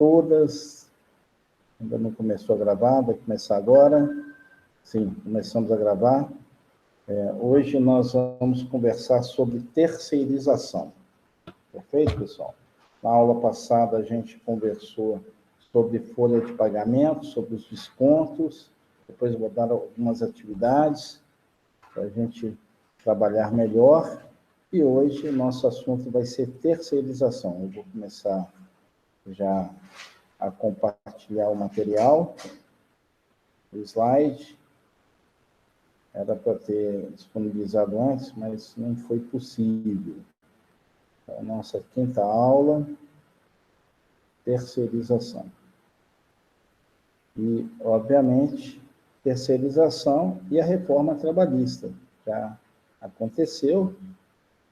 todas. Ainda não começou a gravar, vai começar agora. Sim, começamos a gravar. Hoje nós vamos conversar sobre terceirização. Perfeito, pessoal? Na aula passada a gente conversou sobre folha de pagamento, sobre os descontos. Depois eu vou dar algumas atividades para a gente trabalhar melhor. E hoje o nosso assunto vai ser terceirização. Eu vou começar já a compartilhar o material, o slide. Era para ter disponibilizado antes, mas não foi possível. A nossa quinta aula, terceirização. E, obviamente, terceirização e a reforma trabalhista. Já aconteceu,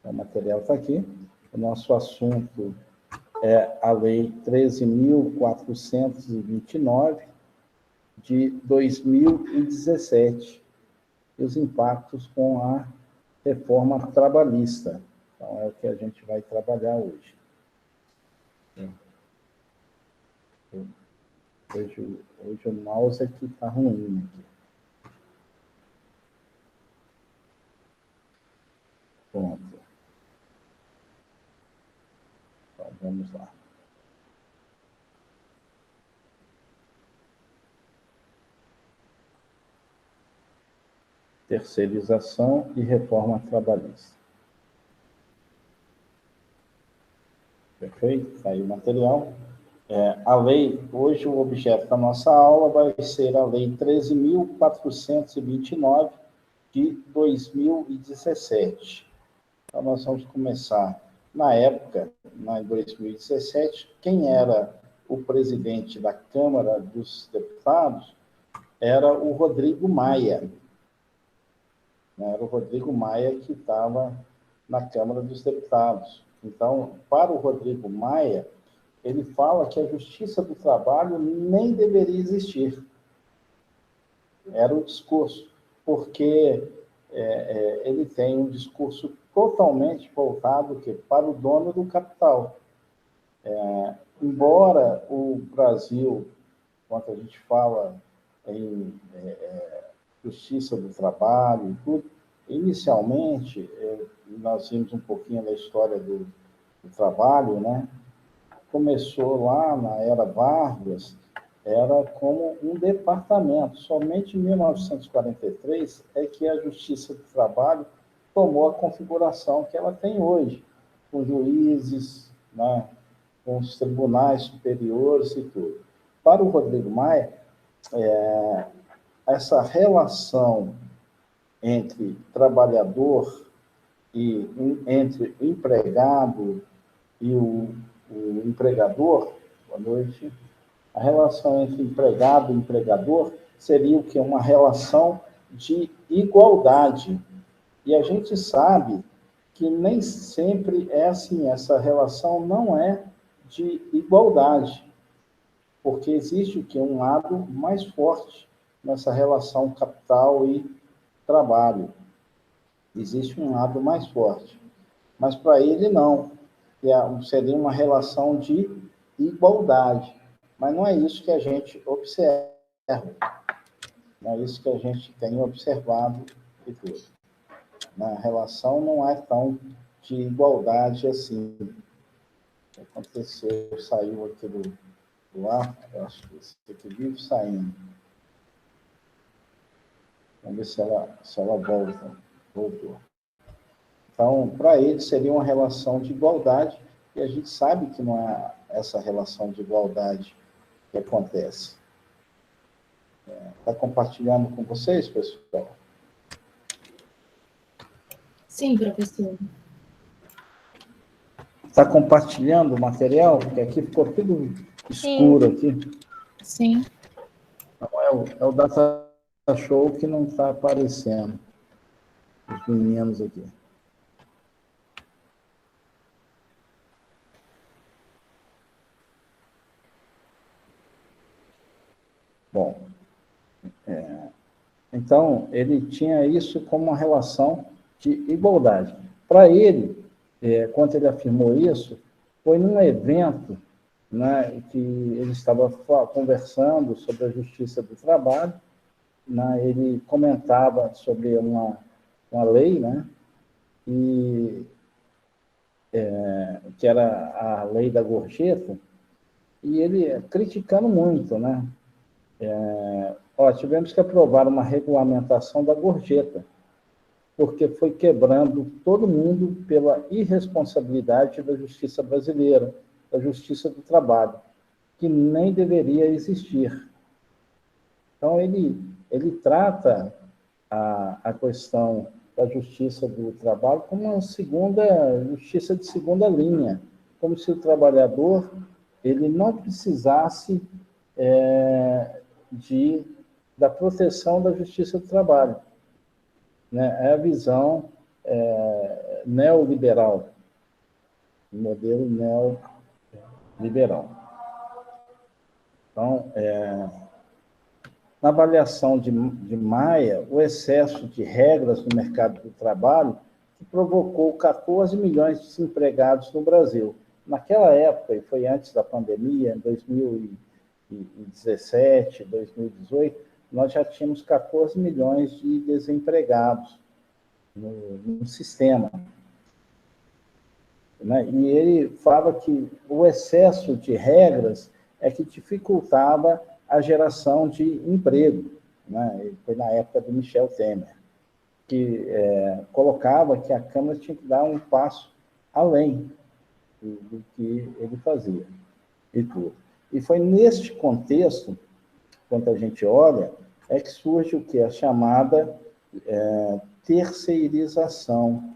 o material está aqui. O nosso assunto é a Lei 13.429, de 2017, e os impactos com a reforma trabalhista. Então, é o que a gente vai trabalhar hoje. Hoje o mouse aqui está ruim. Aqui. Pronto. Então, vamos lá. Terceirização e reforma trabalhista. Perfeito? Está aí o material. A lei, hoje o objeto da nossa aula vai ser a Lei 13.429, de 2017. Então, nós vamos começar. Na época, em 2017, quem era o presidente da Câmara dos Deputados era o Rodrigo Maia. Era o Rodrigo Maia que estava na Câmara dos Deputados. Então, para o Rodrigo Maia, ele fala que a Justiça do Trabalho nem deveria existir. Era o discurso, porque ele tem um discurso totalmente voltado para o dono do capital. Embora o Brasil, quando a gente fala em Justiça do Trabalho e tudo, inicialmente, nós vimos um pouquinho da história do trabalho, né? Começou lá na era Vargas, era como um departamento. Somente em 1943 é que a Justiça do Trabalho tomou a configuração que ela tem hoje, com juízes, né, com os tribunais superiores e tudo. Para o Rodrigo Maia, essa relação entre trabalhador e entre empregado e o empregador, boa noite, a relação entre empregado e empregador seria o quê? Uma relação de igualdade. E a gente sabe que nem sempre é assim, essa relação não é de igualdade, porque existe o quê? Um lado mais forte nessa relação capital e trabalho. Existe um lado mais forte. Mas para ele não. Seria uma relação de igualdade. Mas não é isso que a gente observa. Não é isso que a gente tem observado e tudo. A relação não é tão de igualdade assim. O que aconteceu, saiu aqui do ar, eu acho que esse aqui vive saindo. Vamos ver se ela volta. Voltou. Então, para ele, seria uma relação de igualdade, e a gente sabe que não é essa relação de igualdade que acontece. Está compartilhando com vocês, pessoal? Sim, professor. Está compartilhando o material? Porque aqui ficou tudo escuro. Sim. Aqui. Sim. Então, é o Data Show que não está aparecendo. Os meninos aqui. Bom, então, ele tinha isso como uma relação de igualdade. Para ele, quando ele afirmou isso, foi num evento né, que ele estava conversando sobre a justiça do trabalho, né, ele comentava sobre uma lei, né, e, que era a lei da gorjeta, e ele criticando muito, né? Tivemos que aprovar uma regulamentação da gorjeta, porque foi quebrando todo mundo pela irresponsabilidade da justiça brasileira, da justiça do trabalho, que nem deveria existir. Então, ele trata a questão da justiça do trabalho como uma justiça de segunda linha, como se o trabalhador ele não precisasse de, da proteção da justiça do trabalho. Né? É a visão neoliberal, o modelo neoliberal. Então, na avaliação de Maia, o excesso de regras no mercado do trabalho que provocou 14 milhões de desempregados no Brasil. Naquela época, e foi antes da pandemia, em 2017, 2018, nós já tínhamos 14 milhões de desempregados no sistema. Né? E ele fala que o excesso de regras é que dificultava a geração de emprego. Né? Foi na época do Michel Temer, que colocava que a Câmara tinha que dar um passo além do que ele fazia. E tudo. E foi neste contexto, quando a gente olha, é que surge o que? A chamada terceirização,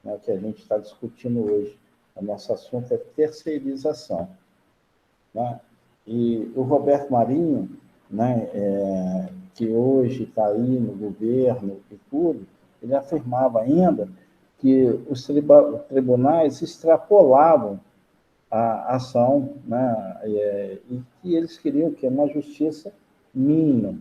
né, que a gente está discutindo hoje. O nosso assunto é terceirização. Né? E o Roberto Marinho, né, que hoje está aí no governo e tudo, ele afirmava ainda que os tribunais extrapolavam a ação, né, e que eles queriam que uma justiça mínima.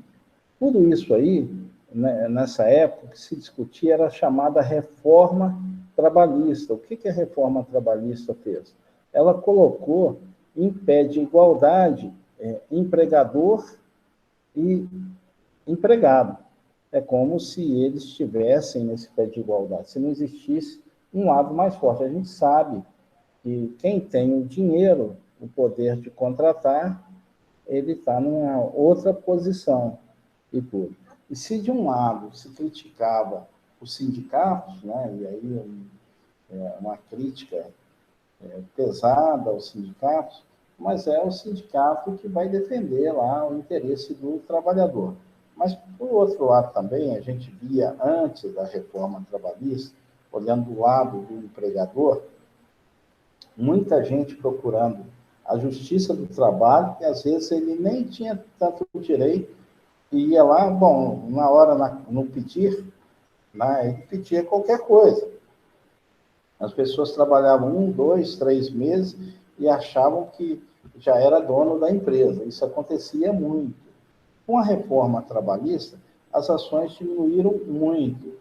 Tudo isso aí, né, nessa época, que se discutia era a chamada reforma trabalhista. O que a reforma trabalhista fez? Ela colocou em pé de igualdade empregador e empregado. É como se eles estivessem nesse pé de igualdade, se não existisse um lado mais forte. A gente sabe que quem tem o dinheiro, o poder de contratar, ele está numa outra posição e tudo. E se de um lado se criticava os sindicatos, né, e aí uma crítica pesada aos sindicatos, mas é o sindicato que vai defender lá o interesse do trabalhador. Mas, por outro lado também, a gente via antes da reforma trabalhista, olhando do lado do empregador, muita gente procurando a justiça do trabalho, que às vezes ele nem tinha tanto direito, e ia lá, bom, na hora no pedir, né, ele pedia qualquer coisa. As pessoas trabalhavam 1, 2, 3 meses e achavam que já era dono da empresa. Isso acontecia muito. Com a reforma trabalhista, as ações diminuíram muito,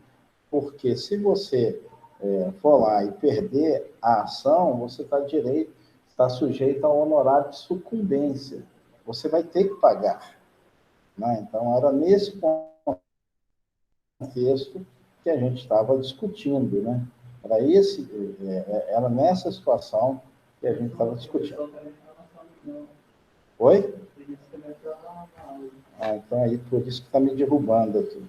porque se você for lá e perder a ação, você está sujeito ao honorário de sucumbência. Você vai ter que pagar. Né? Então, era nesse contexto que a gente estava discutindo, né? Era nessa situação que a gente estava discutindo. Oi? Então aí por isso que está me derrubando aqui.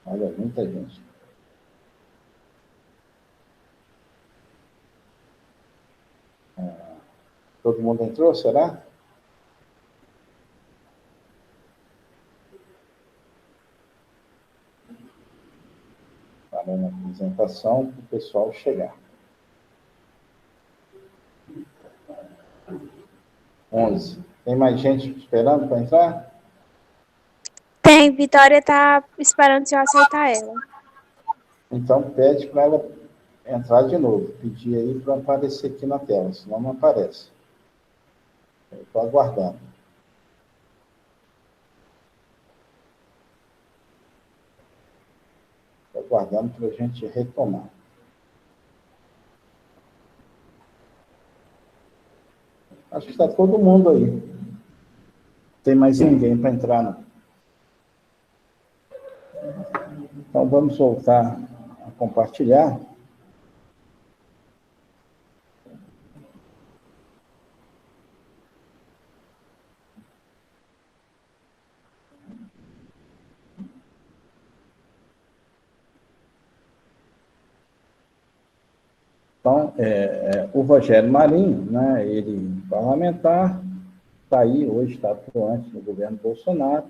Olha, muita gente. Todo mundo entrou, será? Parando a apresentação para o pessoal chegar. 11. Tem mais gente esperando para entrar? Tem, Vitória tá esperando se eu aceitar ela. Então pede para ela entrar de novo. Pedir aí para aparecer aqui na tela, senão não aparece. Eu estou aguardando. Estou aguardando para a gente retomar. Acho que está todo mundo aí. Tem mais ninguém para entrar, não. Então, vamos voltar a compartilhar. Então, o Rogério Marinho, né, ele parlamentar, está aí, hoje está atuante no governo Bolsonaro,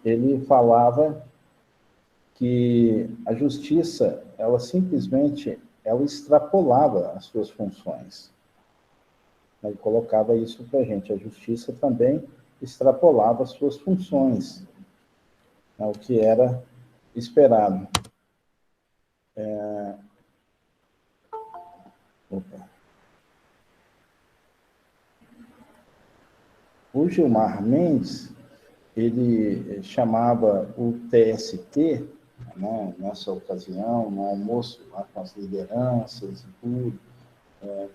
ele falava que a justiça, ela simplesmente, ela extrapolava as suas funções. Ele colocava isso para a gente, a justiça também extrapolava as suas funções, né, o que era esperado. O Gilmar Mendes, ele chamava o TST, né, nessa ocasião, no almoço lá com as lideranças e tudo,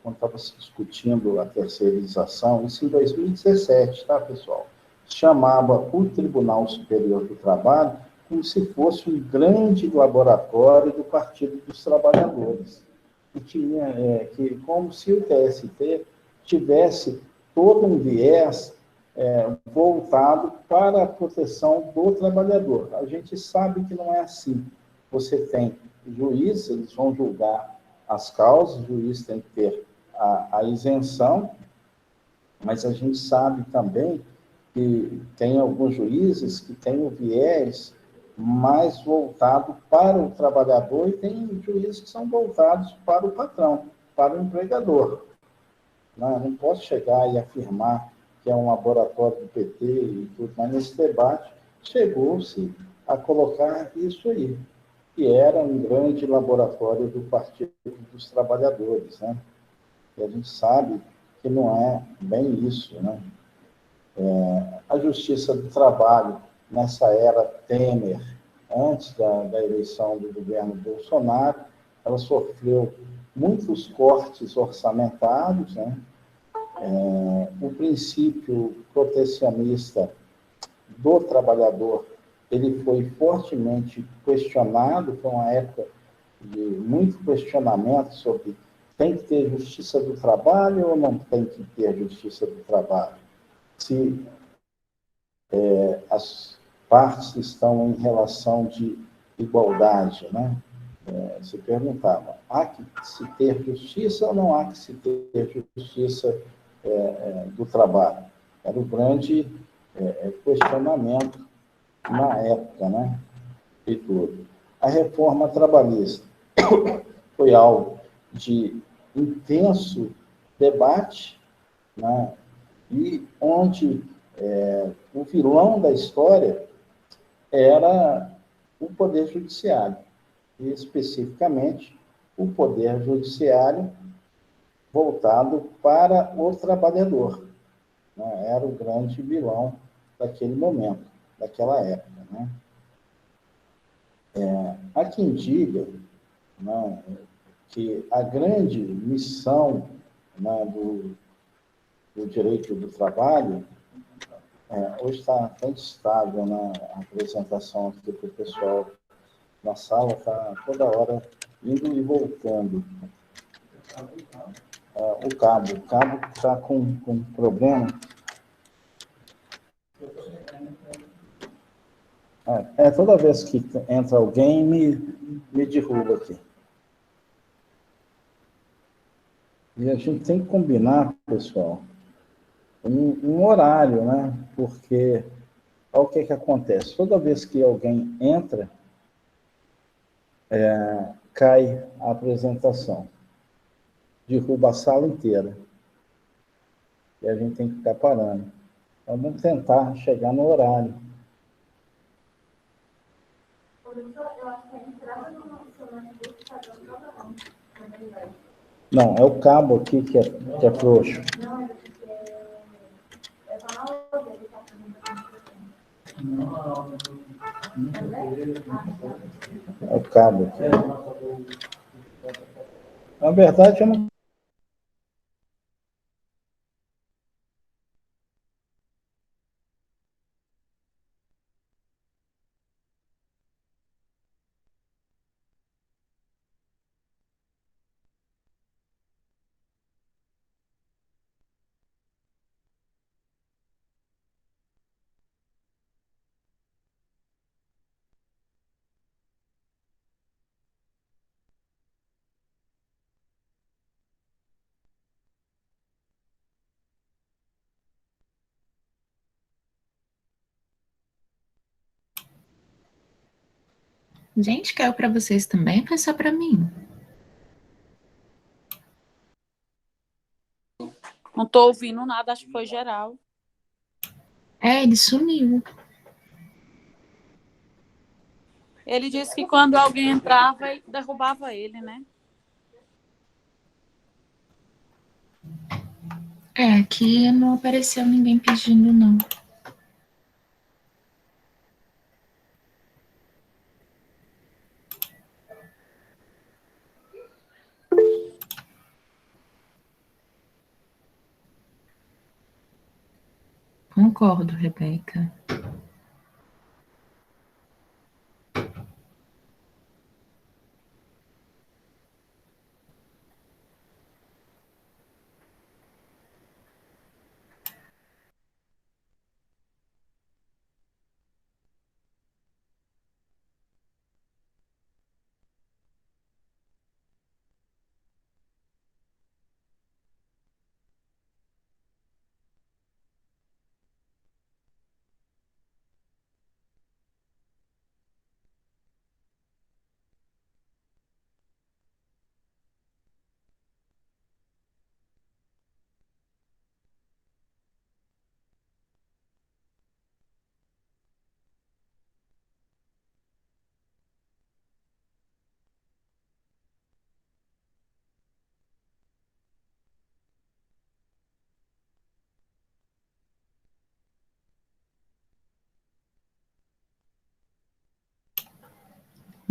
quando estava se discutindo a terceirização, isso em 2017, tá, pessoal? Chamava o Tribunal Superior do Trabalho como se fosse um grande laboratório do Partido dos Trabalhadores. E tinha, como se o TST tivesse todo um viés voltado para a proteção do trabalhador. A gente sabe que não é assim. Você tem juízes, eles vão julgar as causas, o juiz tem que ter a isenção, mas a gente sabe também que tem alguns juízes que têm o viés mais voltado para o trabalhador e tem juízes que são voltados para o patrão, para o empregador. Não posso chegar e afirmar que é um laboratório do PT e tudo, mas nesse debate chegou-se a colocar isso aí, que era um grande laboratório do Partido dos Trabalhadores, né? E a gente sabe que não é bem isso, né? A Justiça do Trabalho, nessa era Temer, antes da eleição do governo Bolsonaro, ela sofreu muitos cortes orçamentários, né? O princípio protecionista do trabalhador, ele foi fortemente questionado, foi uma época de muito questionamento sobre tem que ter justiça do trabalho ou não tem que ter justiça do trabalho? Se as partes estão em relação de igualdade, né? Se perguntava, há que se ter justiça ou não há que se ter justiça do trabalho? Era o grande questionamento na época, né? E tudo. A reforma trabalhista foi algo de intenso debate, né? E onde o vilão da história era o Poder Judiciário, e especificamente o Poder Judiciário voltado para o trabalhador, né? Era o grande vilão daquele momento, daquela época, né? Há quem diga, né, que a grande missão, né, do direito do trabalho, hoje está instável, né, a apresentação aqui para o pessoal na sala, está toda hora indo e voltando. O cabo está com problema. Toda vez que entra alguém, me derruba aqui. E a gente tem que combinar, pessoal, um horário, né? Porque olha o que acontece. Toda vez que alguém entra, cai a apresentação. Derruba a sala inteira. E a gente tem que ficar parando. Então, vamos tentar chegar no horário. Não, é o cabo aqui que é frouxo. É o cabo aqui. Na verdade, eu não Gente, caiu para vocês também? Foi só para mim? Não tô ouvindo nada, acho que foi geral. É, ele sumiu. Ele disse que quando alguém entrava, derrubava ele, né? É, aqui não apareceu ninguém pedindo, não. Concordo, Rebeca.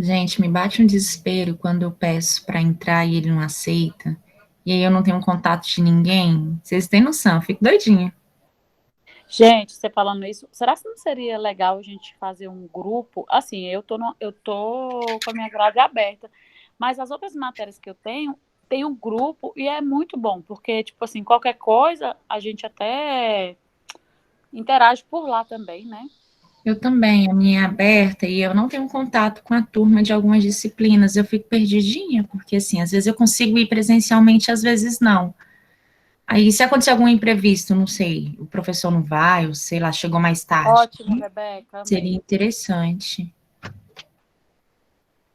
Gente, me bate um desespero quando eu peço para entrar e ele não aceita. E aí eu não tenho um contato de ninguém. Vocês têm noção, eu fico doidinha. Gente, você falando isso, será que não seria legal a gente fazer um grupo? Assim, eu tô com a minha grade aberta, mas as outras matérias que eu tenho, tem um grupo e é muito bom, porque, tipo assim, qualquer coisa a gente até interage por lá também, né? Eu também, a minha é aberta e eu não tenho contato com a turma de algumas disciplinas. Eu fico perdidinha, porque assim, às vezes eu consigo ir presencialmente, às vezes não. Aí, se acontecer algum imprevisto, não sei, o professor não vai, ou sei lá, chegou mais tarde, Ótimo, Rebeca, seria amei. interessante.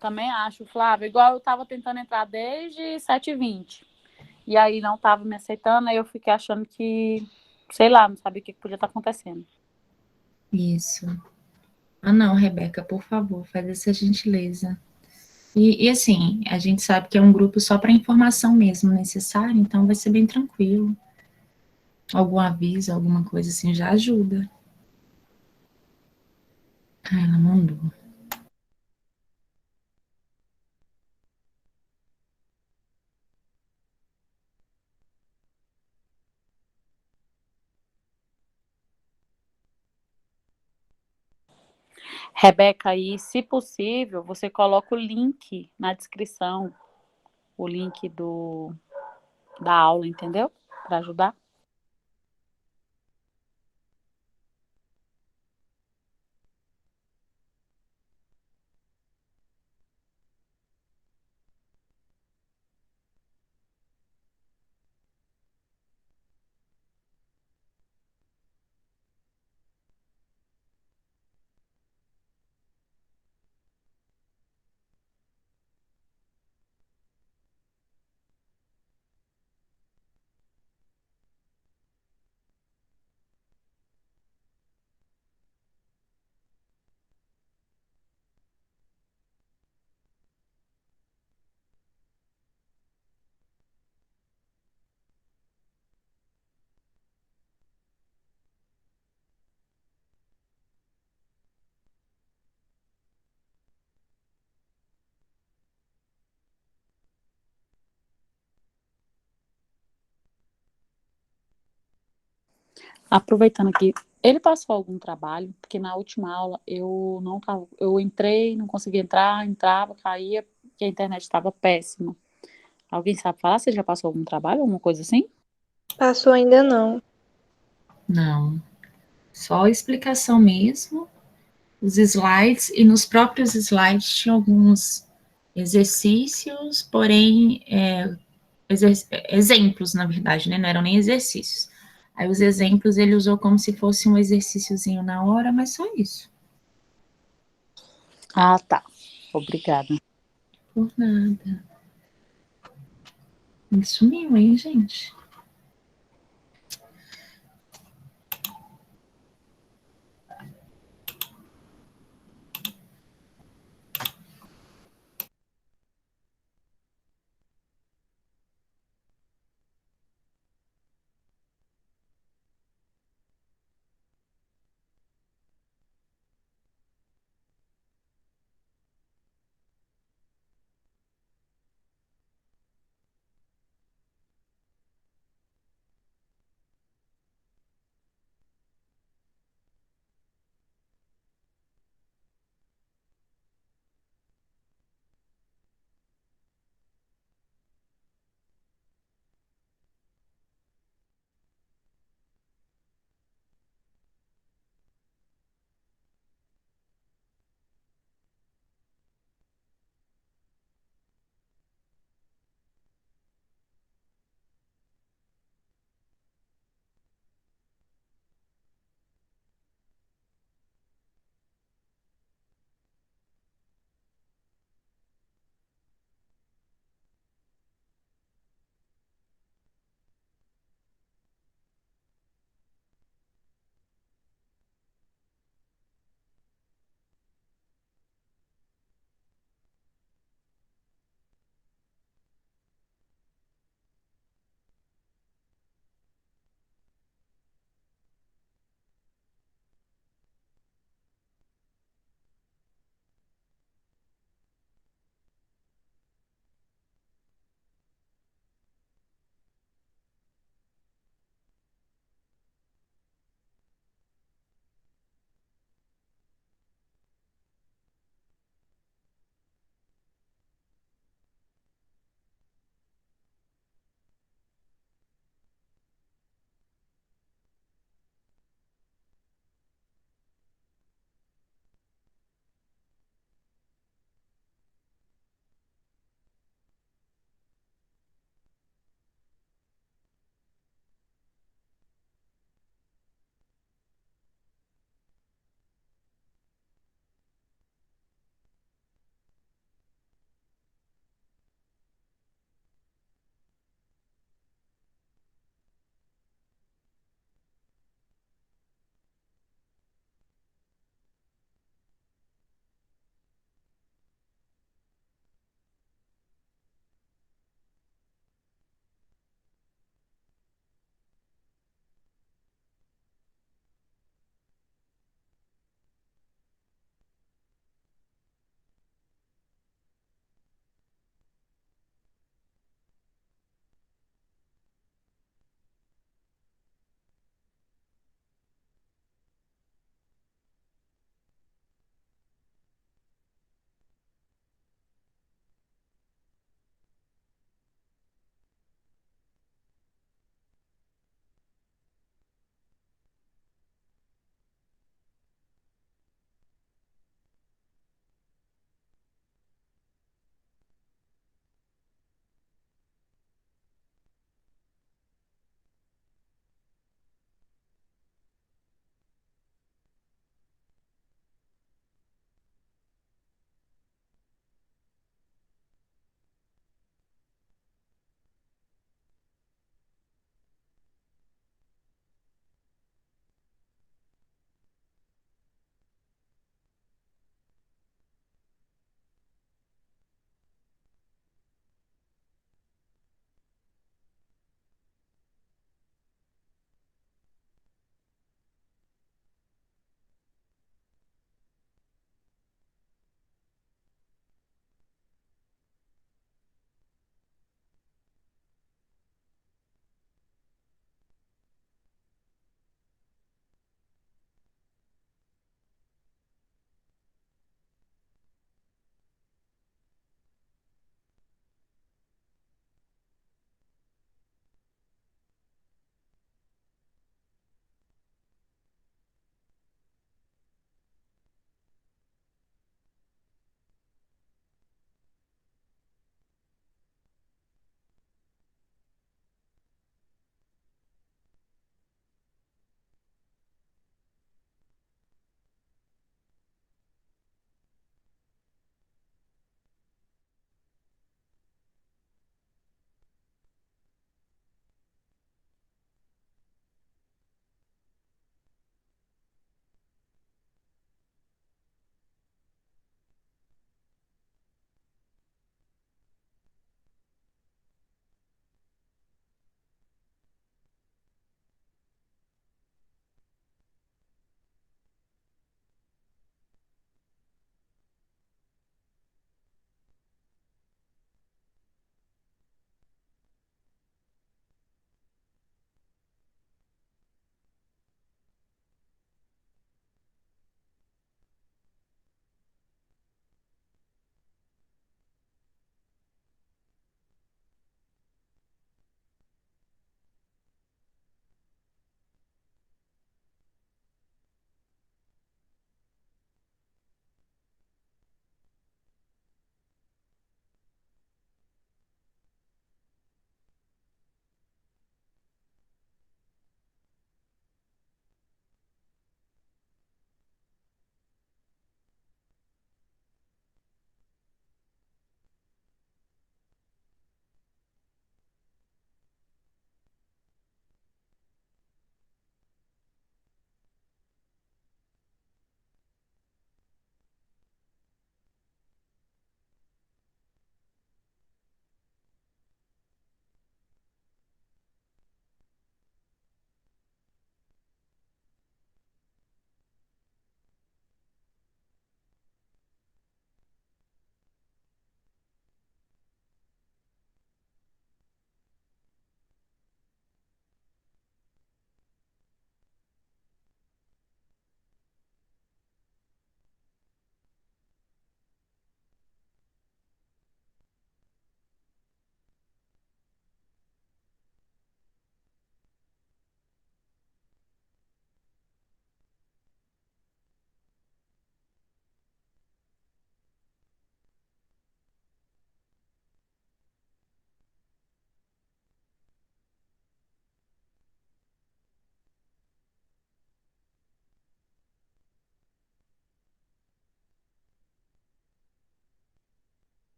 Também acho, Flávia, igual eu tava tentando entrar desde 7h20. E aí não tava me aceitando, aí eu fiquei achando que, sei lá, não sabia o que podia estar acontecendo. Isso. Ah, não, Rebeca, por favor, faz essa gentileza. E assim, a gente sabe que é um grupo só para informação mesmo necessária, então vai ser bem tranquilo. Algum aviso, alguma coisa assim já ajuda. Ah, ela mandou. Rebeca, e se possível, você coloca o link na descrição, o link da aula, entendeu? Para ajudar. Aproveitando aqui, ele passou algum trabalho, porque na última aula eu não tava, eu entrei, não conseguia entrar, entrava, caía, porque a internet estava péssima. Alguém sabe falar se ele já passou algum trabalho, alguma coisa assim? Passou ainda não. Não, só explicação mesmo, os slides, e nos próprios slides tinha alguns exercícios, porém, exemplos, na verdade, né? Não eram nem exercícios. Aí os exemplos ele usou como se fosse um exercíciozinho na hora, mas só isso. Ah, tá. Obrigada. Por nada. Ele sumiu, hein, gente?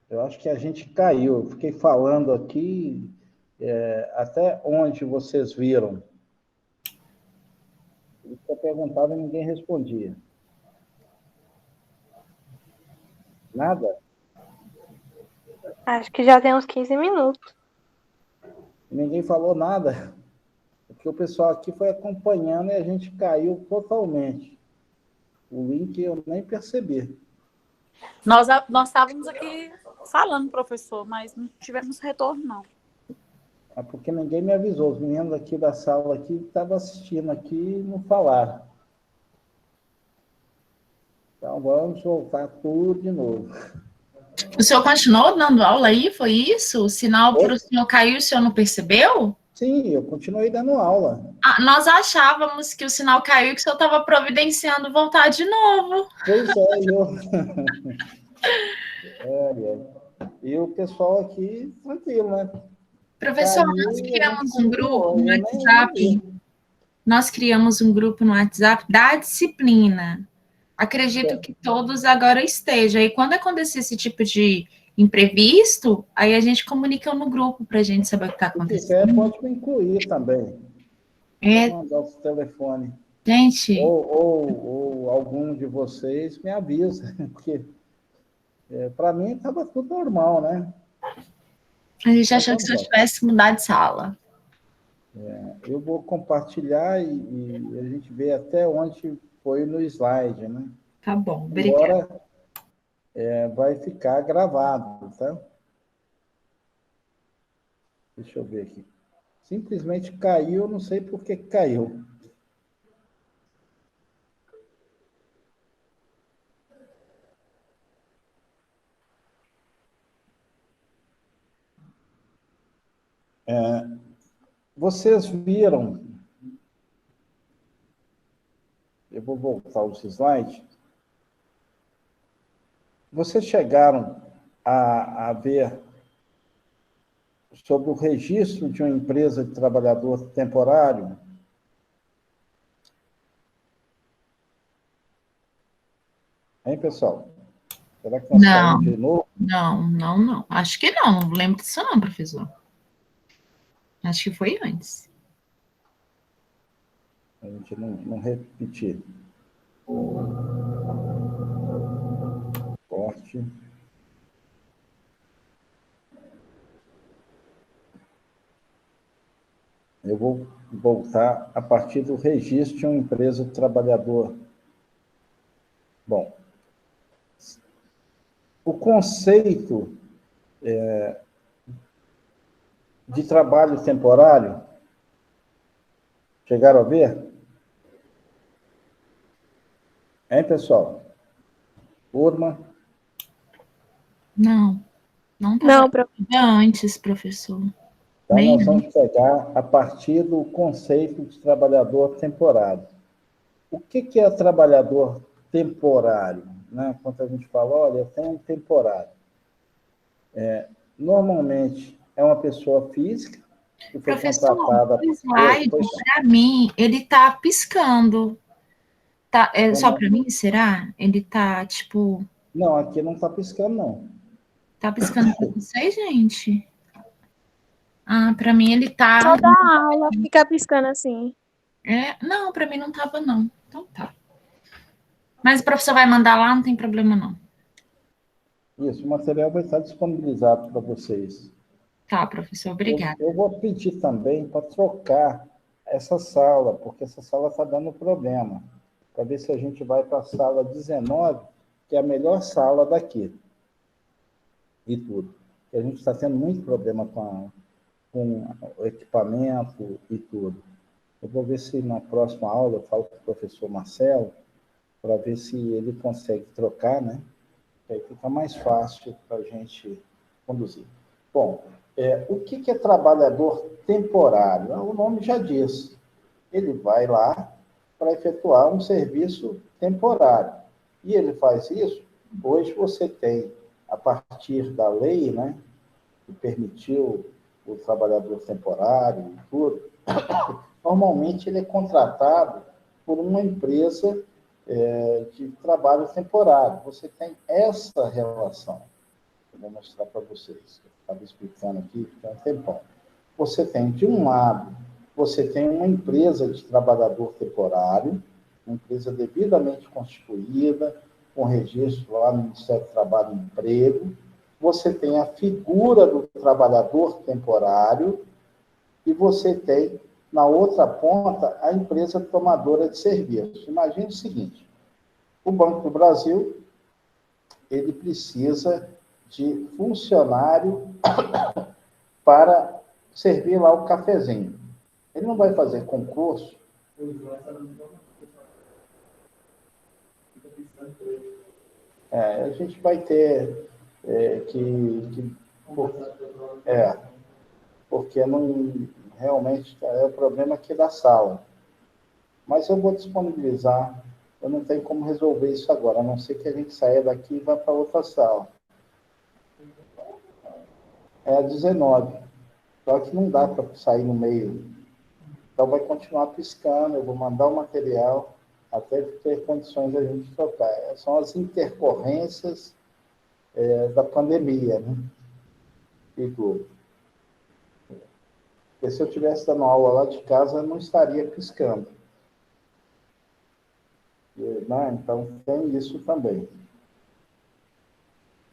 Eu acho que a gente caiu. Eu fiquei falando aqui, até onde vocês viram. Eu perguntava e ninguém respondia. Nada? Acho que já tem uns 15 minutos. Ninguém falou nada. Porque o pessoal aqui foi acompanhando e a gente caiu totalmente. O link eu nem percebi. Nós estávamos aqui falando, professor, mas não tivemos retorno, não. É porque ninguém me avisou. Os meninos aqui da sala aqui estavam assistindo aqui e não falaram. Então, vamos voltar tudo de novo. O senhor continuou dando aula aí? Foi isso? O sinal para o senhor caiu e o senhor não percebeu? Sim, eu continuei dando aula. Nós achávamos que o sinal caiu e que o senhor estava providenciando voltar de novo. Pois é, E o pessoal aqui, tranquilo, né? Professor, nós criamos um grupo no WhatsApp. Nós criamos um grupo no WhatsApp da disciplina. Acredito que todos agora estejam. E quando acontecer esse tipo de imprevisto, aí a gente comunica no grupo para a gente saber o que está acontecendo. Se quiser, pode me incluir também. Vou mandar o telefone. Gente... Ou algum de vocês me avisa, porque para mim estava tudo normal, né? A gente achou que se eu tivesse mudado de sala. Eu vou compartilhar e a gente vê até onde foi no slide, né? Tá bom, obrigada. Agora vai ficar gravado, tá? Deixa eu ver aqui. Simplesmente caiu, não sei por que caiu. Vocês viram... Eu vou voltar os slides. Vocês chegaram a ver sobre o registro de uma empresa de trabalhador temporário? Hein, pessoal? Será que nós caímos de novo? Não. Acho que não. Não lembro disso não, professor. Acho que foi antes. A gente não repetir. Corte. Eu vou voltar a partir do registro de uma empresa de trabalhador. Bom, o conceito de trabalho temporário, chegaram a ver? Hein, pessoal? Turma? Não, antes, professor. Então, nós vamos pegar a partir do conceito de trabalhador temporário. O que é trabalhador temporário? Né? Quando a gente fala, olha, eu tenho um temporário. Normalmente, é uma pessoa física que foi contratada... O slide, para mim, ele está piscando. Tá, só para mim, será? Ele está, tipo... Não, aqui não está piscando, não. Está piscando para vocês, gente? Para mim ele tá... Toda a aula fica piscando assim. Não, para mim não tava, não. Então tá. Mas o professor vai mandar lá, não tem problema, não. Isso, o material vai estar disponibilizado para vocês. Tá, professor, obrigada. Eu vou pedir também para trocar essa sala, porque essa sala está dando problema. Para ver se a gente vai para a sala 19, que é a melhor sala daqui. E tudo. Porque a gente está tendo muito problema com o equipamento e tudo. Eu vou ver se na próxima aula eu falo com o professor Marcelo, para ver se ele consegue trocar, né? Que aí fica mais fácil para a gente conduzir. Bom, o que é trabalhador temporário? O nome já diz. Ele vai lá para efetuar um serviço temporário. E ele faz isso, hoje você tem, a partir da lei, né, que permitiu o trabalhador temporário e tudo, normalmente ele é contratado por uma empresa de trabalho temporário. Você tem essa relação. Eu vou mostrar para vocês. Eu estava explicando aqui há um tempão. Você tem, de um lado, você tem uma empresa de trabalhador temporário, uma empresa devidamente constituída, com registro lá no Ministério do Trabalho e Emprego. Você tem a figura do trabalhador temporário e você tem, na outra ponta, a empresa tomadora de serviço. Imagine o seguinte, o Banco do Brasil, ele precisa de funcionário para servir lá o cafezinho. Ele não vai fazer concurso. A gente vai ter porque não realmente é o problema aqui da sala. Mas eu vou disponibilizar, eu não tenho como resolver isso agora, a não ser que a gente saia daqui e vá para outra sala. É a 19. Só que não dá para sair no meio. Então vai continuar piscando, eu vou mandar o material até ter condições de a gente trocar. São as intercorrências da pandemia, né? E tudo. Porque se eu estivesse dando aula lá de casa, eu não estaria piscando. Né? Então, tem isso também.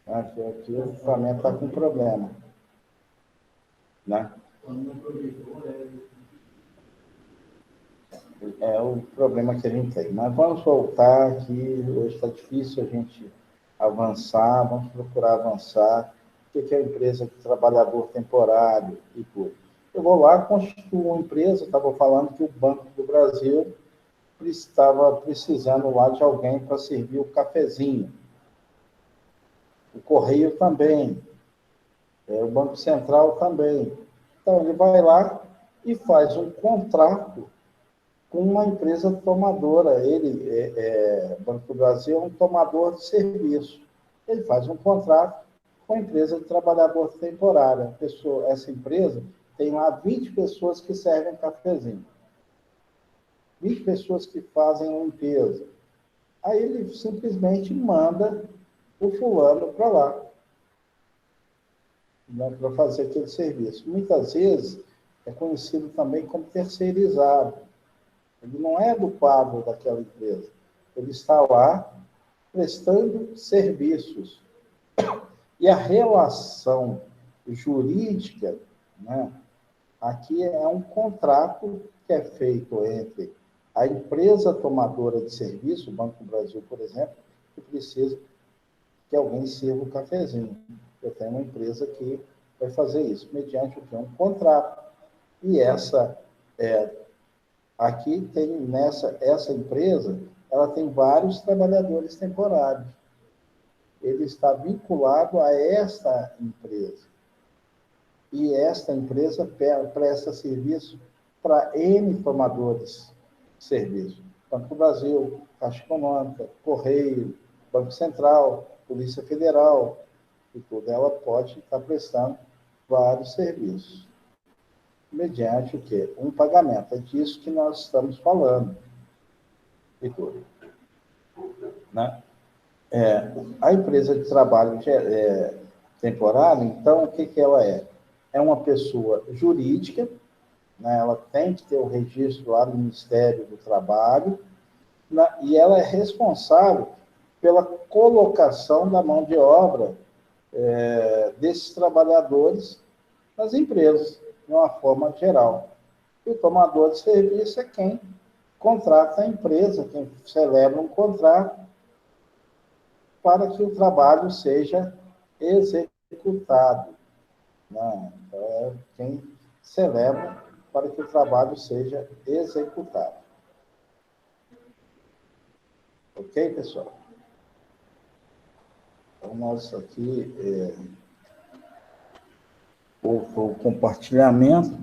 Aqui o equipamento está com problema. Né? É o problema que a gente tem. Mas vamos voltar aqui. Hoje está difícil a gente avançar. Vamos procurar avançar. O que é a empresa de trabalhador temporário e tudo. Eu vou lá, constituo uma empresa. Estava falando que o Banco do Brasil estava precisando lá de alguém para servir o cafezinho. O Correio também. O Banco Central também. Então, ele vai lá e faz um contrato com uma empresa tomadora. O Banco do Brasil é um tomador de serviço. Ele faz um contrato com a empresa de trabalhador temporário. Essa empresa tem lá 20 pessoas que servem cafezinho. 20 pessoas que fazem limpeza. Aí ele simplesmente manda o fulano para lá, né, para fazer aquele serviço. Muitas vezes é conhecido também como terceirizado. Ele não é do quadro daquela empresa. Ele está lá prestando serviços. E a relação jurídica, né, aqui é um contrato que é feito entre a empresa tomadora de serviço, o Banco do Brasil, por exemplo, que precisa que alguém sirva o cafezinho. Eu tenho uma empresa que vai fazer isso, mediante o que? Um contrato. E aqui tem essa empresa, ela tem vários trabalhadores temporários. Ele está vinculado a esta empresa. E esta empresa presta serviço para N tomadores de serviço. Banco do Brasil, Caixa Econômica, Correio, Banco Central, Polícia Federal, e tudo. Ela pode estar prestando vários serviços. Mediante o quê? Um pagamento. É disso que nós estamos falando. E tudo. Né? A empresa de trabalho temporário, então, o que ela é? É uma pessoa jurídica, né? Ela tem que ter o registro lá no Ministério do Trabalho, né? E ela é responsável pela colocação da mão de obra desses trabalhadores nas empresas, de uma forma geral. E o tomador de serviço é quem contrata a empresa, quem celebra um contrato para que o trabalho seja executado. Né? Então, é quem celebra para que o trabalho seja executado. Ok, pessoal? Então, nós aqui, o compartilhamento.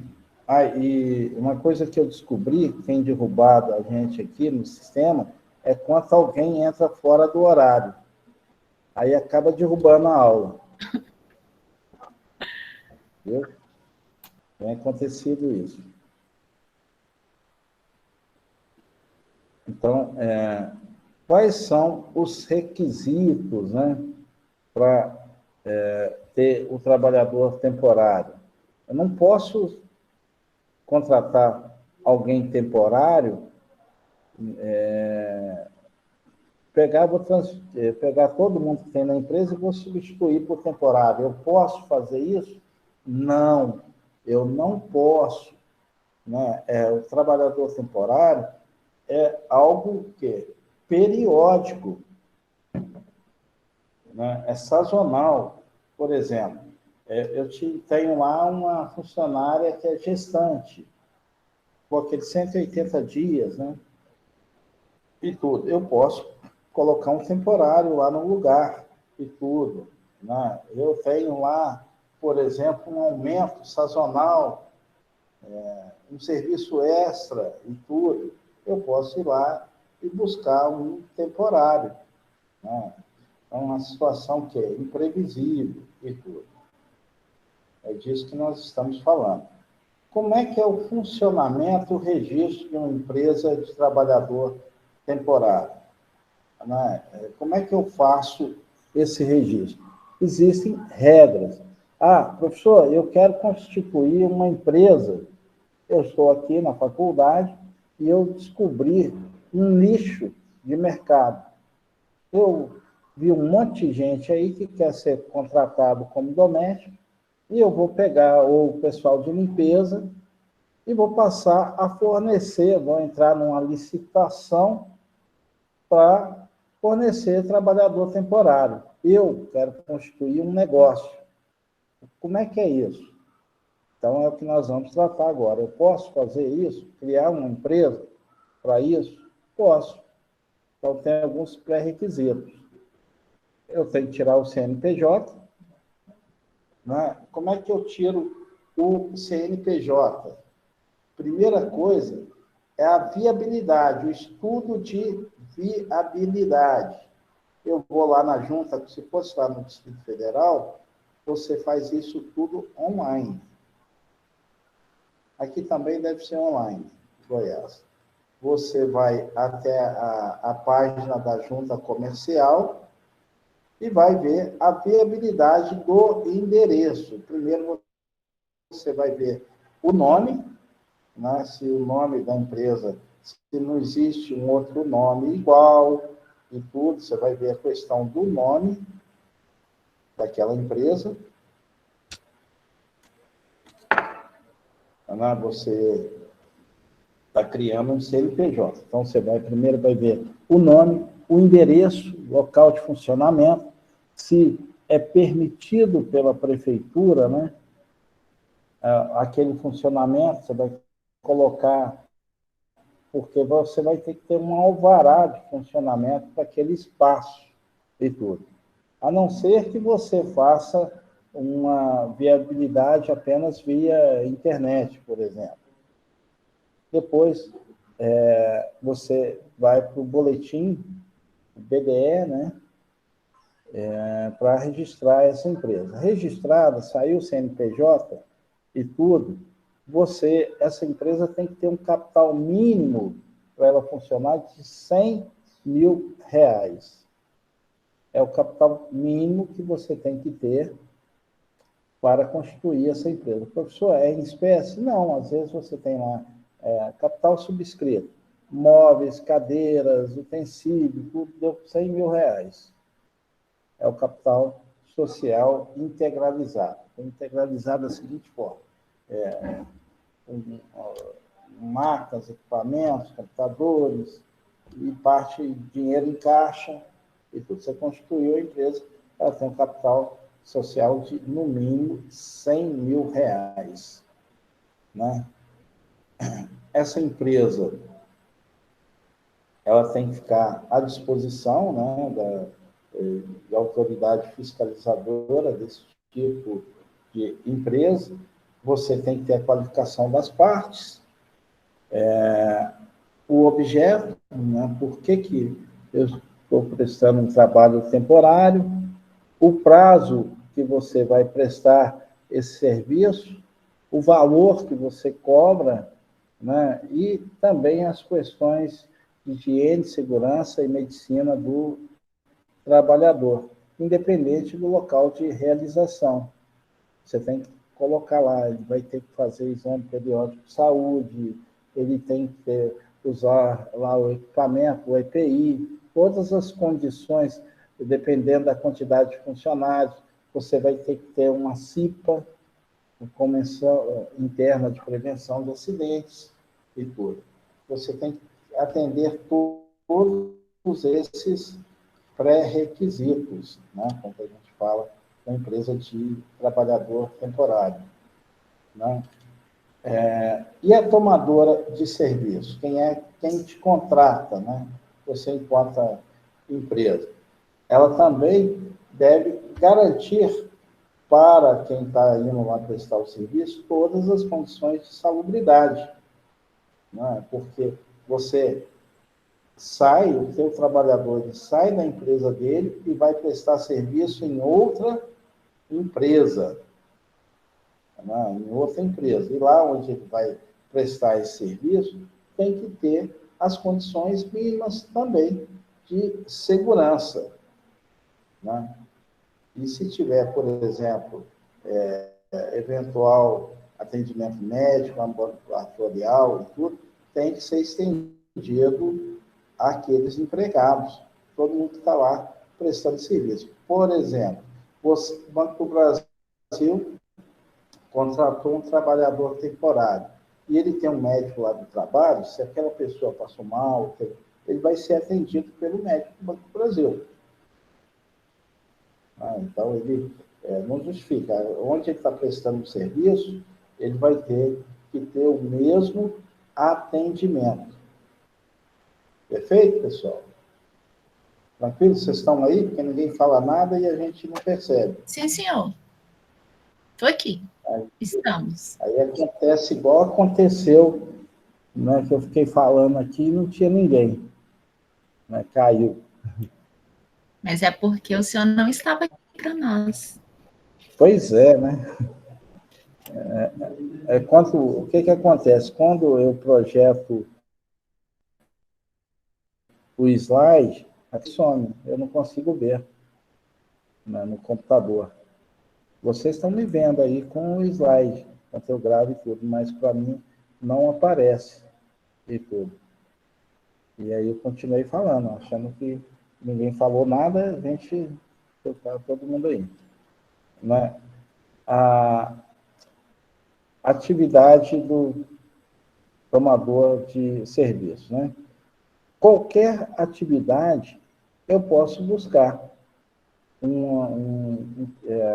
E uma coisa que eu descobri, que tem derrubado a gente aqui no sistema, é quando alguém entra fora do horário. Aí acaba derrubando a aula. Viu? Tem acontecido isso. Então, quais são os requisitos, né, para ter o trabalhador temporário? Eu não posso contratar alguém temporário, pegar todo mundo que tem na empresa e vou substituir por temporário. Eu posso fazer isso? Não, eu não posso. Né? O trabalhador temporário é algo que periódico, né? É sazonal. Por exemplo, eu tenho lá uma funcionária que é gestante, por aqueles 180 dias, né? E tudo. Eu posso colocar um temporário lá no lugar e tudo. Né? Eu tenho lá, por exemplo, um aumento sazonal, um serviço extra e tudo. Eu posso ir lá e buscar um temporário. Né? É uma situação que é imprevisível e tudo. É disso que nós estamos falando. Como é que é o funcionamento, o registro de uma empresa de trabalhador temporário? Né? Como é que eu faço esse registro? Existem regras. Professor, eu quero constituir uma empresa. Eu estou aqui na faculdade e eu descobri um nicho de mercado. Eu vi um monte de gente aí que quer ser contratado como doméstico e eu vou pegar o pessoal de limpeza e vou passar a fornecer, vou entrar numa licitação para fornecer trabalhador temporário. Eu quero constituir um negócio. Como é que é isso? Então, é o que nós vamos tratar agora. Eu posso fazer isso? Criar uma empresa para isso? Posso. Então, tem alguns pré-requisitos. Eu tenho que tirar o CNPJ. Né? Como é que eu tiro o CNPJ? Primeira coisa é a viabilidade, o estudo de viabilidade. Eu vou lá na junta, se fosse lá no Distrito Federal, você faz isso tudo online. Aqui também deve ser online, Goiás. Você vai até a página da junta comercial e vai ver a viabilidade do endereço. Primeiro, você vai ver o nome, né? Se o nome da empresa, se não existe um outro nome igual e tudo, você vai ver a questão do nome daquela empresa. Né? Você está criando um CNPJ. Então, você primeiro vai ver o nome, o endereço, local de funcionamento, se é permitido pela prefeitura, né? Aquele funcionamento, você vai colocar, porque você vai ter que ter um alvará de funcionamento para aquele espaço e tudo. A não ser que você faça uma viabilidade apenas via internet, por exemplo. Depois, você vai para o boletim, BDE, né? Para registrar essa empresa. Registrada, saiu o CNPJ e tudo, essa empresa tem que ter um capital mínimo para ela funcionar de R$100 mil. É o capital mínimo que você tem que ter para constituir essa empresa. Professor, é em espécie? Não, às vezes você tem lá capital subscrito, móveis, cadeiras, utensílios, tudo deu R$100 mil. É o capital social integralizado. Integralizado da seguinte forma: máquinas, equipamentos, computadores, e parte de dinheiro em caixa, e tudo. Você constituiu a empresa, ela tem um capital social de, no mínimo, R$100 mil. Né? Essa empresa, ela tem que ficar à disposição, né, da autoridade fiscalizadora desse tipo de empresa. Você tem que ter a qualificação das partes, o objeto, né, por que eu estou prestando um trabalho temporário, o prazo que você vai prestar esse serviço, o valor que você cobra, né, e também as questões de higiene, segurança e medicina do trabalhador. independente do local de realização. Você tem que colocar lá, ele vai ter que fazer exame periódico de saúde, ele tem que usar lá o equipamento, o EPI, todas as condições, dependendo da quantidade de funcionários, você vai ter que ter uma CIPA, Convenção Interna de Prevenção de Acidentes e tudo. Você tem que atender todos esses pré-requisitos, né? Quando a gente fala da empresa de trabalhador temporário, né? E a tomadora de serviço? Quem te contrata, né? Você, enquanto empresa, ela também deve garantir para quem está indo lá prestar o serviço todas as condições de salubridade, né? Porque você sai, o seu trabalhador ele sai da empresa dele e vai prestar serviço em outra empresa, né? Em outra empresa. E lá onde ele vai prestar esse serviço, tem que ter as condições mínimas também de segurança, né? E se tiver, por exemplo, eventual atendimento médico, ambulatorial e tudo, tem que ser estendido àqueles empregados, todo mundo que está lá prestando serviço. Por exemplo, o Banco do Brasil contratou um trabalhador temporário e ele tem um médico lá do trabalho, se aquela pessoa passou mal, ele vai ser atendido pelo médico do Banco do Brasil. Então, ele não justifica. Onde ele está prestando o serviço, ele vai ter que ter o mesmo atendimento. Perfeito, pessoal? Tranquilo? Vocês estão aí? Porque ninguém fala nada e a gente não percebe. Sim, senhor. Estou aqui. Estamos. Aí acontece igual aconteceu, né, que eu fiquei falando aqui e não tinha ninguém. Né, caiu. Mas é porque o senhor não estava aqui para nós. Pois é, né? O que acontece? Quando eu projeto o slide, some, eu não consigo ver, né, no computador. Vocês estão me vendo aí com o slide, quando eu gravo e tudo, mas para mim não aparece e tudo. E aí eu continuei falando, achando que ninguém falou nada, a gente está todo mundo aí. Né? A atividade do tomador de serviço, né? Qualquer atividade eu posso buscar.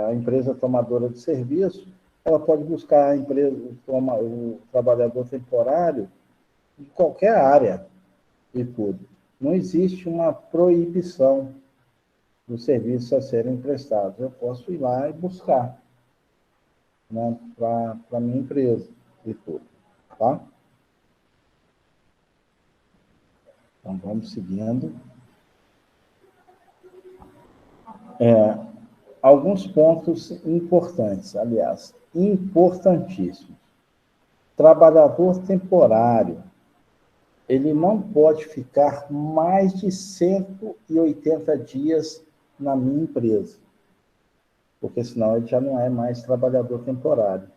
A empresa tomadora de serviço, ela pode buscar a empresa, o trabalhador temporário em qualquer área e tudo. Não existe uma proibição dos serviços a serem prestados. Eu posso ir lá e buscar, né, para a minha empresa e tudo. Tá? Então, vamos seguindo. Alguns pontos importantes, aliás, importantíssimos. Trabalhador temporário, ele não pode ficar mais de 180 dias na minha empresa, porque senão ele já não é mais trabalhador temporário.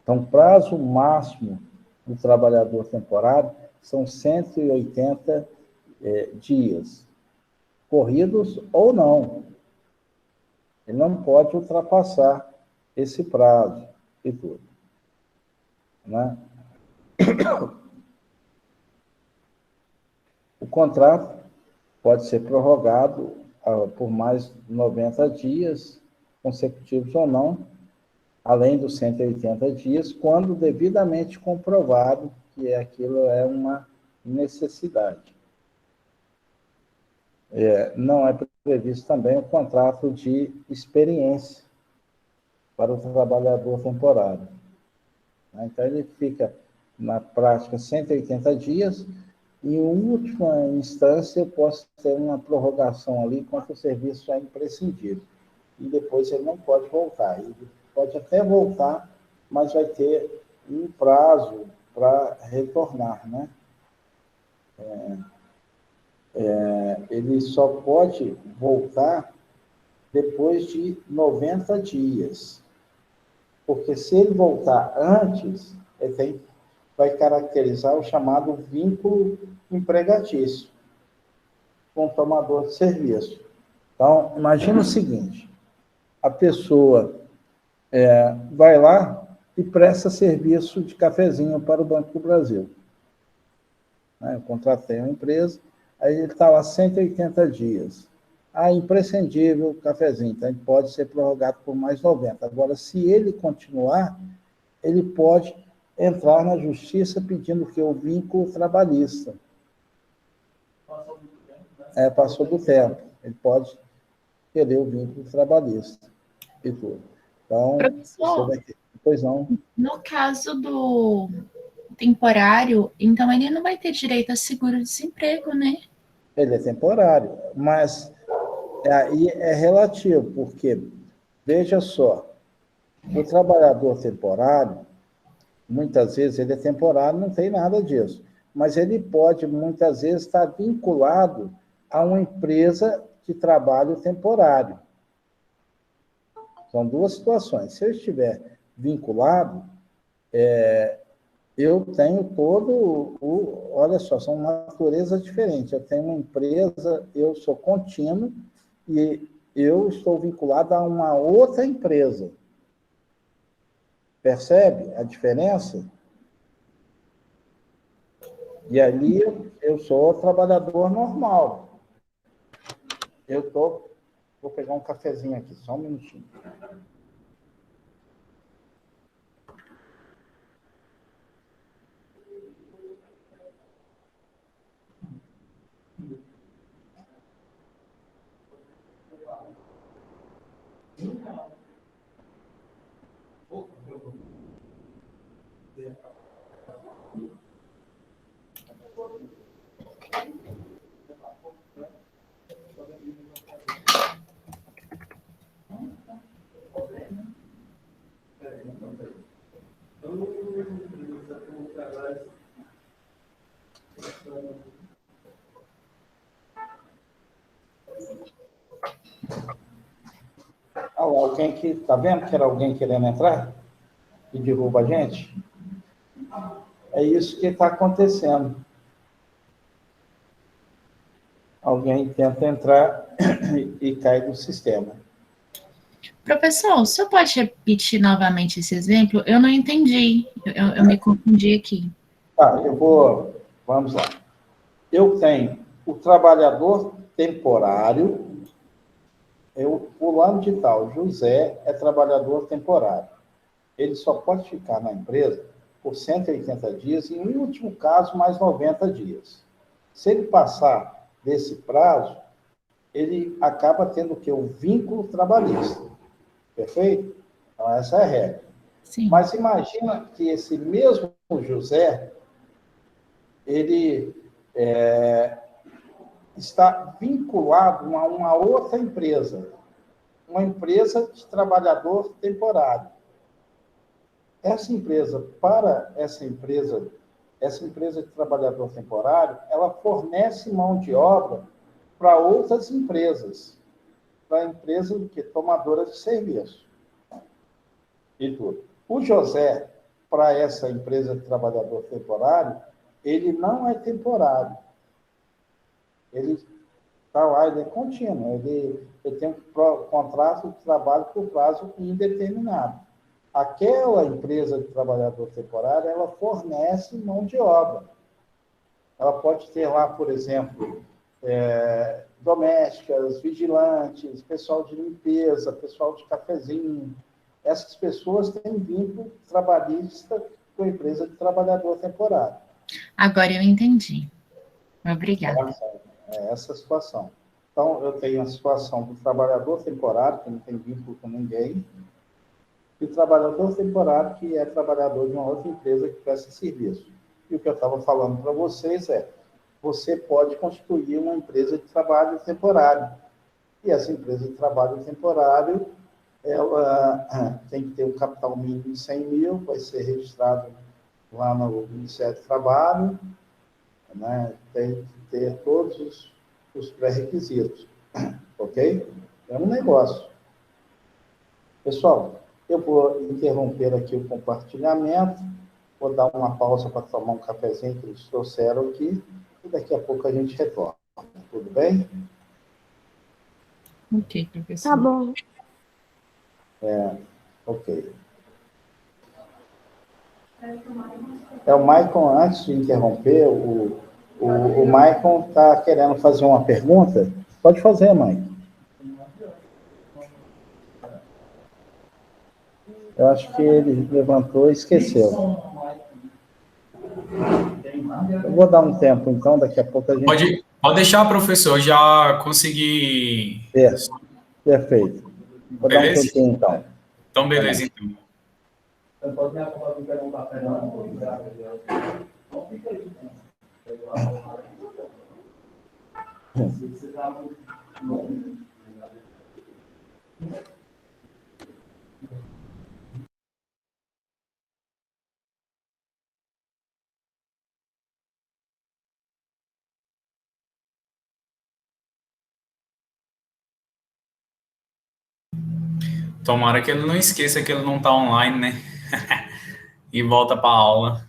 Então, o prazo máximo do trabalhador temporário são 180 dias, corridos ou não. Ele não pode ultrapassar esse prazo e tudo. Né? O contrato pode ser prorrogado por mais 90 dias, consecutivos ou não, além dos 180 dias, quando devidamente comprovado que aquilo é uma necessidade. Não é previsto também o contrato de experiência para o trabalhador temporário. Então, ele fica, na prática, 180 dias, e, em última instância, eu posso ter uma prorrogação ali, enquanto o serviço é imprescindível. E depois ele não pode voltar. Ele pode até voltar, mas vai ter um prazo para retornar, né? ele só pode voltar depois de 90 dias. Porque se ele voltar antes, vai caracterizar o chamado vínculo empregatício com o tomador de serviço. Então, imagina o seguinte, a pessoa vai lá e presta serviço de cafezinho para o Banco do Brasil. Eu contratei uma empresa, aí ele está lá 180 dias. Imprescindível o cafezinho, então ele pode ser prorrogado por mais 90. Agora, se ele continuar, ele pode entrar na justiça pedindo que o vínculo trabalhista. Passou do tempo, né? Passou do tempo. Ele pode querer o vínculo trabalhista e tudo. Então, professor, você vai ter... Pois não. No caso do temporário, então ele não vai ter direito a seguro-desemprego, né? Ele é temporário, mas aí é relativo, porque, veja só, o trabalhador temporário, muitas vezes ele é temporário, não tem nada disso, mas ele pode, muitas vezes, estar vinculado a uma empresa de trabalho temporário. São duas situações. Se eu estiver vinculado, eu tenho olha só, são naturezas diferentes. Eu tenho uma empresa, eu sou contínuo e eu estou vinculado a uma outra empresa. Percebe a diferença? E ali eu sou trabalhador normal. Vou pegar um cafezinho aqui, só um minutinho. Alguém que está vendo que era alguém querendo entrar e derruba a gente? É isso que está acontecendo. Alguém tenta entrar e cai do sistema. Professor, o senhor pode repetir novamente esse exemplo? Eu não entendi, eu me confundi aqui. Vamos lá. Eu tenho o trabalhador temporário, fulano de tal, José, é trabalhador temporário. Ele só pode ficar na empresa por 180 dias e, em último caso, mais 90 dias. Se ele passar desse prazo, ele acaba tendo o quê? O vínculo trabalhista. Perfeito? Então, essa é a regra. Sim. Mas imagina que esse mesmo José, ele está vinculado a uma outra empresa, uma empresa de trabalhador temporário. Essa empresa de trabalhador temporário, ela fornece mão de obra para outras empresas, para empresas tomadoras de serviço. E tudo. O José, para essa empresa de trabalhador temporário, ele não é temporário. Ele está lá, ele é contínuo. Ele tem um contrato de trabalho por prazo indeterminado. Aquela empresa de trabalhador temporário, ela fornece mão de obra. Ela pode ter lá, por exemplo, domésticas, vigilantes, pessoal de limpeza, pessoal de cafezinho. Essas pessoas têm vínculo trabalhista com a empresa de trabalhador temporário. Agora eu entendi. Obrigada. É essa a situação. Então, eu tenho a situação do trabalhador temporário, que não tem vínculo com ninguém, e o trabalhador temporário, que é trabalhador de uma outra empresa que presta serviço. E o que eu estava falando para vocês você pode constituir uma empresa de trabalho temporário. E essa empresa de trabalho temporário, ela tem que ter um capital mínimo de 100 mil, vai ser registrado lá no Ministério do Trabalho, né? Tem que ter todos os pré-requisitos, ok? É um negócio. Pessoal, eu vou interromper aqui o compartilhamento, vou dar uma pausa para tomar um cafezinho que eles trouxeram aqui, e daqui a pouco a gente retorna. Tudo bem? Ok, professor. Tá bom. Ok. O Maicon, antes de interromper, o Maicon está querendo fazer uma pergunta. Pode fazer, Maicon. Eu acho que ele levantou e esqueceu. Eu vou dar um tempo, então, daqui a pouco a gente... Pode deixar, professor, já consegui... Perfeito. Vou dar um Beleza? tempinho, então. Então, beleza, então. Tomara que ele não esqueça que ele não está online, né? E volta para a aula.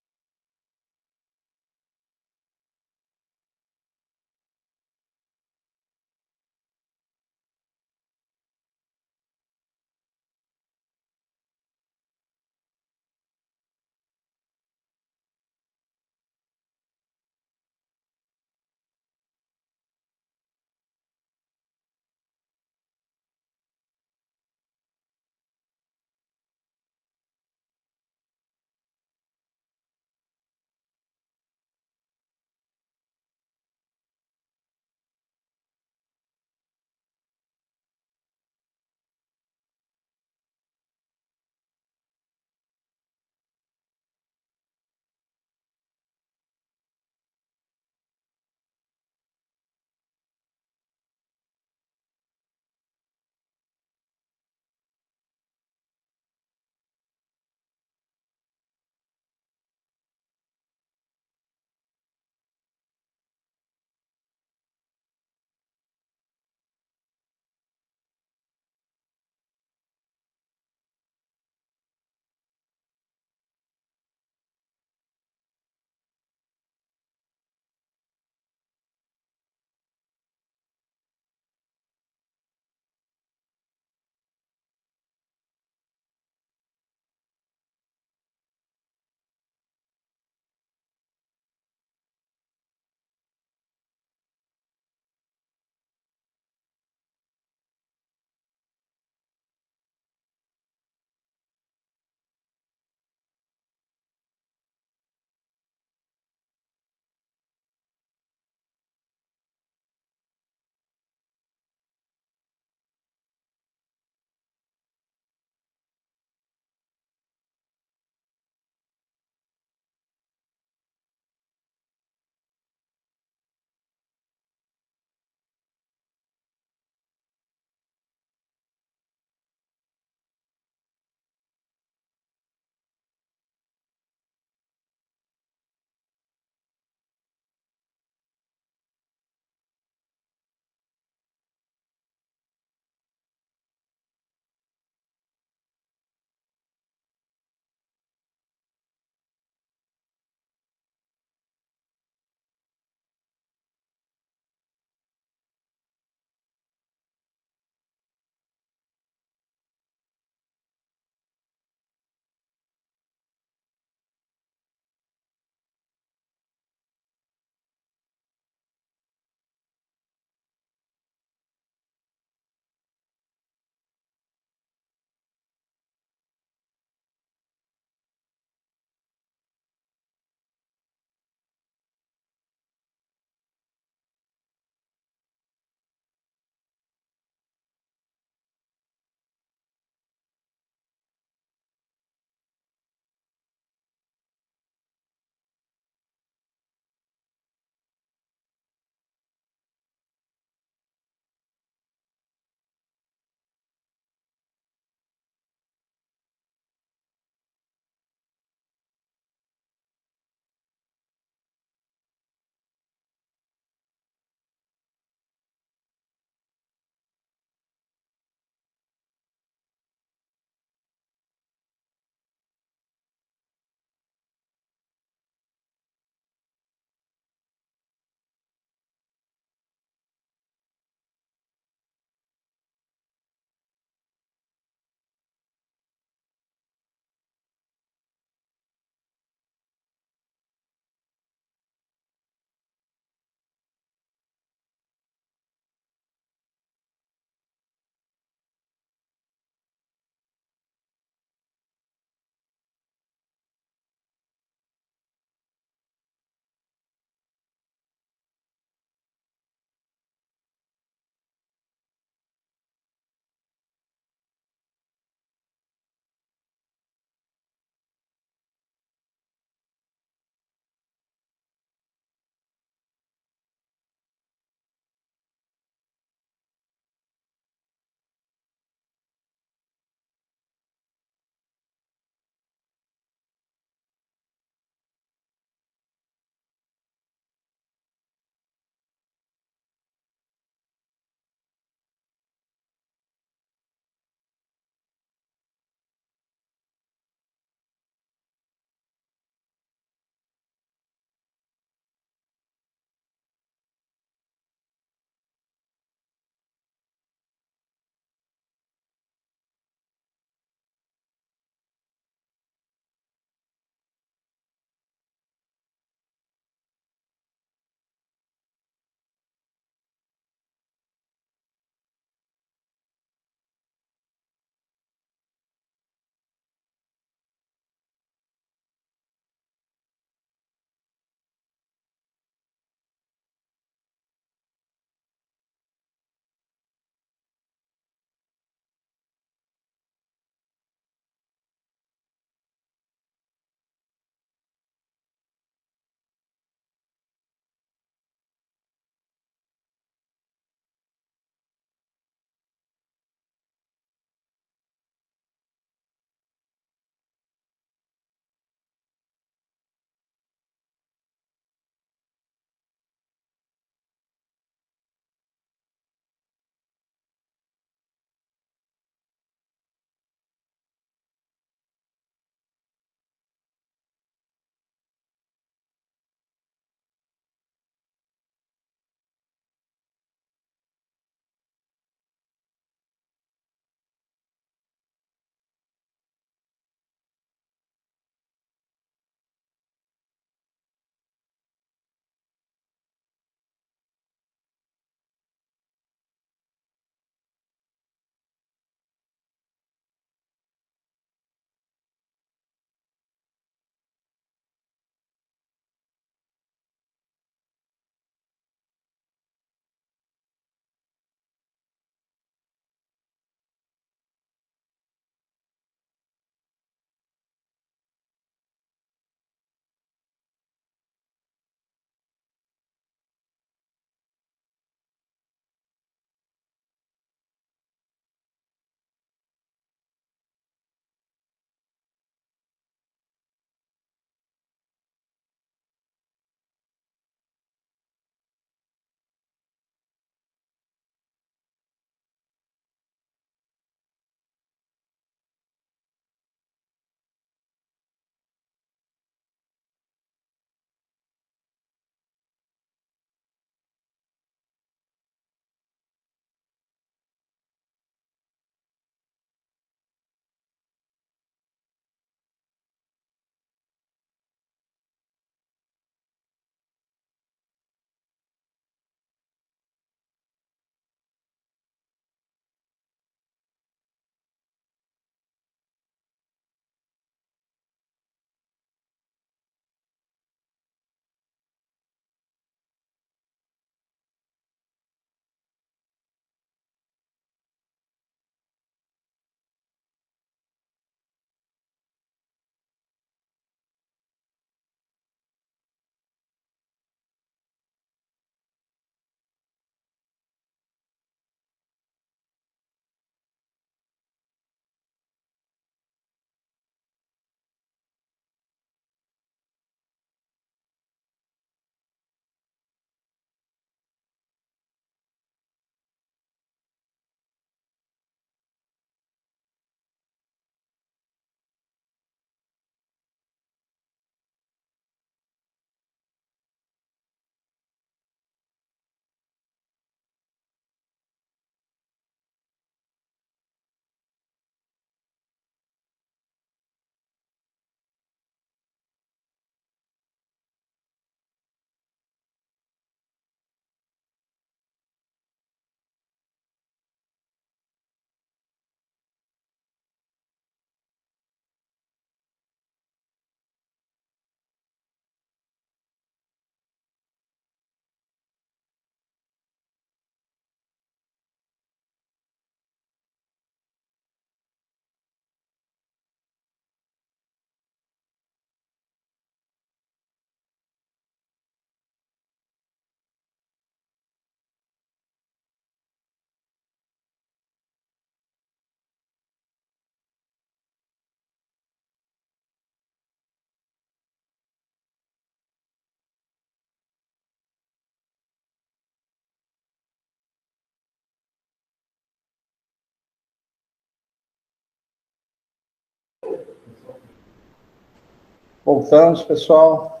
Voltamos, pessoal.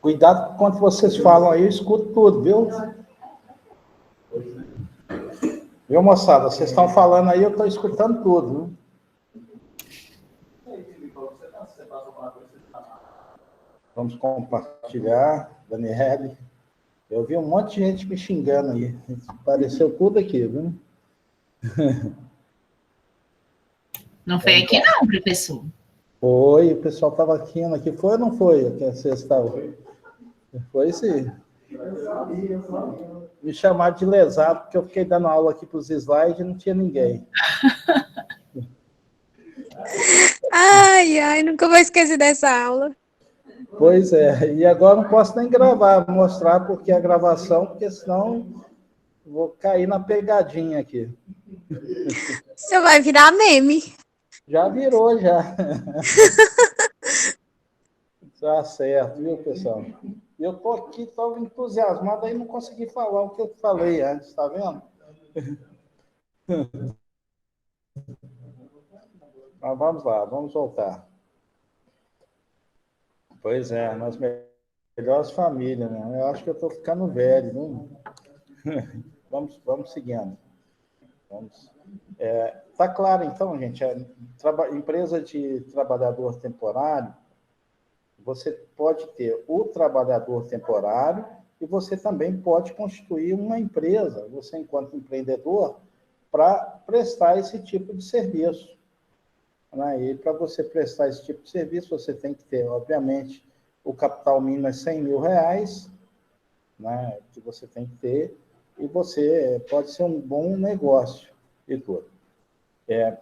Cuidado quando vocês falam aí, eu escuto tudo, viu? Viu, moçada? Vocês estão falando aí, eu estou escutando tudo, viu? Vamos compartilhar, Daniele. Eu vi um monte de gente me xingando aí. Apareceu tudo aqui, viu? Não foi aqui não, professor. Foi, o pessoal estava aqui foi ou não foi? Que vocês estavam? Foi sim. Me chamaram de lesado, porque eu fiquei dando aula aqui para os slides e não tinha ninguém. Ai, nunca vou esquecer dessa aula. Pois é, e agora não posso nem gravar, mostrar porque a gravação, porque senão vou cair na pegadinha aqui. Você vai virar meme. Já virou, já. Tá certo, viu, pessoal? Eu tô aqui, tô entusiasmado, aí não consegui falar o que eu falei antes, tá vendo? Mas vamos lá, vamos voltar. Pois é, nas melhores famílias, né? Eu acho que eu tô ficando velho, né? Vamos seguindo. Tá claro, então, gente, a empresa de trabalhador temporário, você pode ter o trabalhador temporário e você também pode constituir uma empresa, você enquanto empreendedor, para prestar esse tipo de serviço. Né? E para você prestar esse tipo de serviço, você tem que ter, obviamente, o capital mínimo é R$100.000, né, que você tem que ter, e você pode ser um bom negócio e tudo.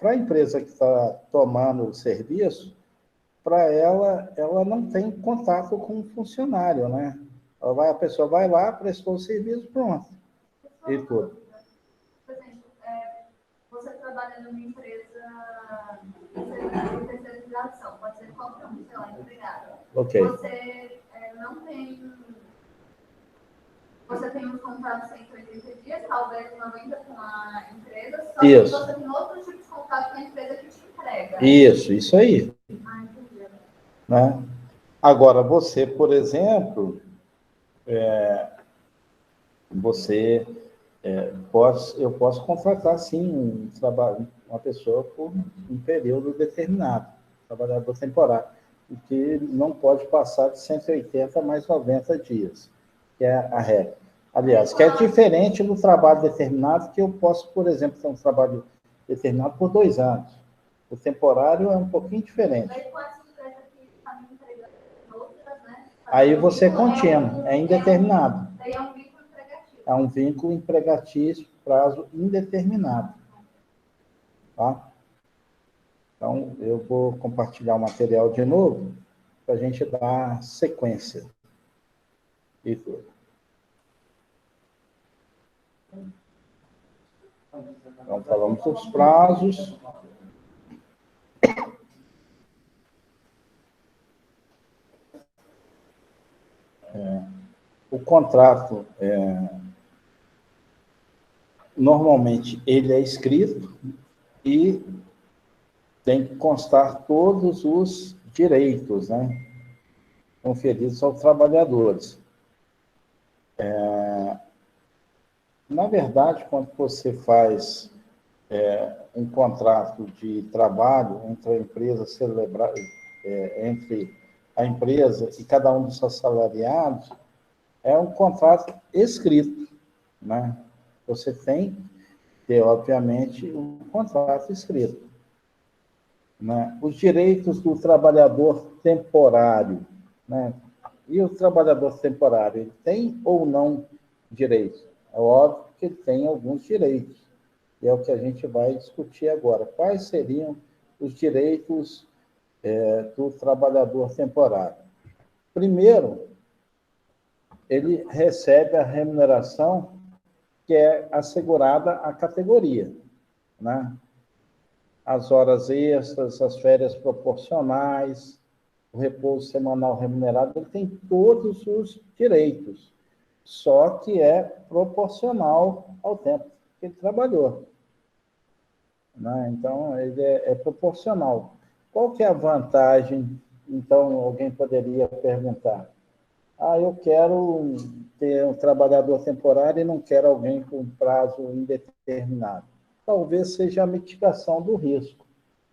Para a empresa que está tomando o serviço, para ela não tem contato com o funcionário, né? A pessoa vai lá, prestou o serviço, pronto. E tudo. Por exemplo, você trabalha numa empresa de terceirização, pode ser qualquer um, sei lá, empregado. Ok. Você não tem... Você tem um contrato de 180 dias, talvez 90 com a empresa, só que você tem outro tipo de contrato com a empresa que te entrega. Isso aí. Entendi. Né? Agora, você, por exemplo, eu posso contratar, sim, uma pessoa por um período determinado, trabalhador temporário, que não pode passar de 180 mais 90 dias, que é a regra. Aliás, que é diferente do trabalho determinado, que eu posso, por exemplo, ter um trabalho determinado por 2 anos. O temporário é um pouquinho diferente. Aí você é contínuo, é indeterminado. É um vínculo empregatício, prazo indeterminado. Tá? Então, eu vou compartilhar o material de novo, para a gente dar sequência. E tudo. Então, falamos dos prazos. O contrato, normalmente, ele é escrito e tem que constar todos os direitos, né, conferidos aos trabalhadores. Na verdade, quando você faz um contrato de trabalho entre a empresa entre a empresa e cada um dos seus assalariados, é um contrato escrito, né? Você tem que ter, obviamente, um contrato escrito. Né? Os direitos do trabalhador temporário, né? E o trabalhador temporário, ele tem ou não direitos? É óbvio que ele tem alguns direitos, e é o que a gente vai discutir agora. Quais seriam os direitos do trabalhador temporário? Primeiro, ele recebe a remuneração que é assegurada à categoria, né? As horas extras, as férias proporcionais, o repouso semanal remunerado, ele tem todos os direitos, só que é proporcional ao tempo que ele trabalhou. Né? Então, ele é proporcional. Qual que é a vantagem? Então, alguém poderia perguntar. Eu quero ter um trabalhador temporário e não quero alguém com prazo indeterminado. Talvez seja a mitigação do risco.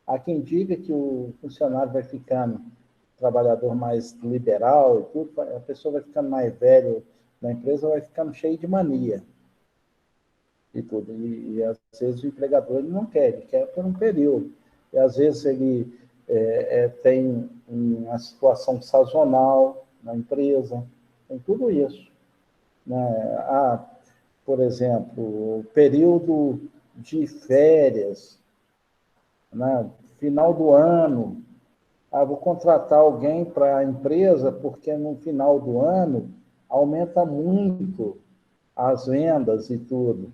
Há quem diga que o funcionário vai ficando trabalhador mais liberal e tudo, a pessoa vai ficando mais velha na empresa, vai ficando cheio de mania e tudo. E às vezes o empregador ele não quer, ele quer por um período. E às vezes ele tem uma situação sazonal na empresa, tem tudo isso, né? Por exemplo, o período de férias, né? Final do ano, vou contratar alguém para a empresa porque no final do ano aumenta muito as vendas e tudo.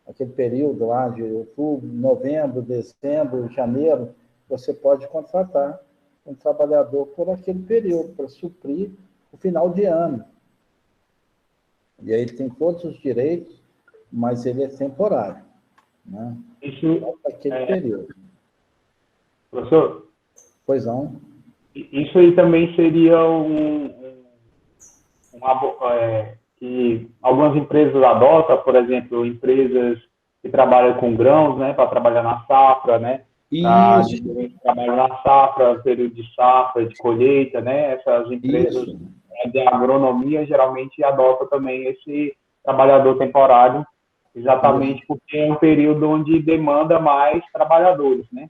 Aquele período lá de outubro, novembro, dezembro, janeiro, você pode contratar um trabalhador por aquele período, para suprir o final de ano. E aí ele tem todos os direitos, mas ele é temporário, né? Isso, Aquele período. professor, Pois não. isso aí também seria que algumas empresas adotam, por exemplo, empresas que trabalham com grãos, né, para trabalhar na safra, né, para trabalhar na safra, período de safra, de colheita, né, essas empresas de agronomia geralmente adotam também esse trabalhador temporário, exatamente porque é um período onde demanda mais trabalhadores, né?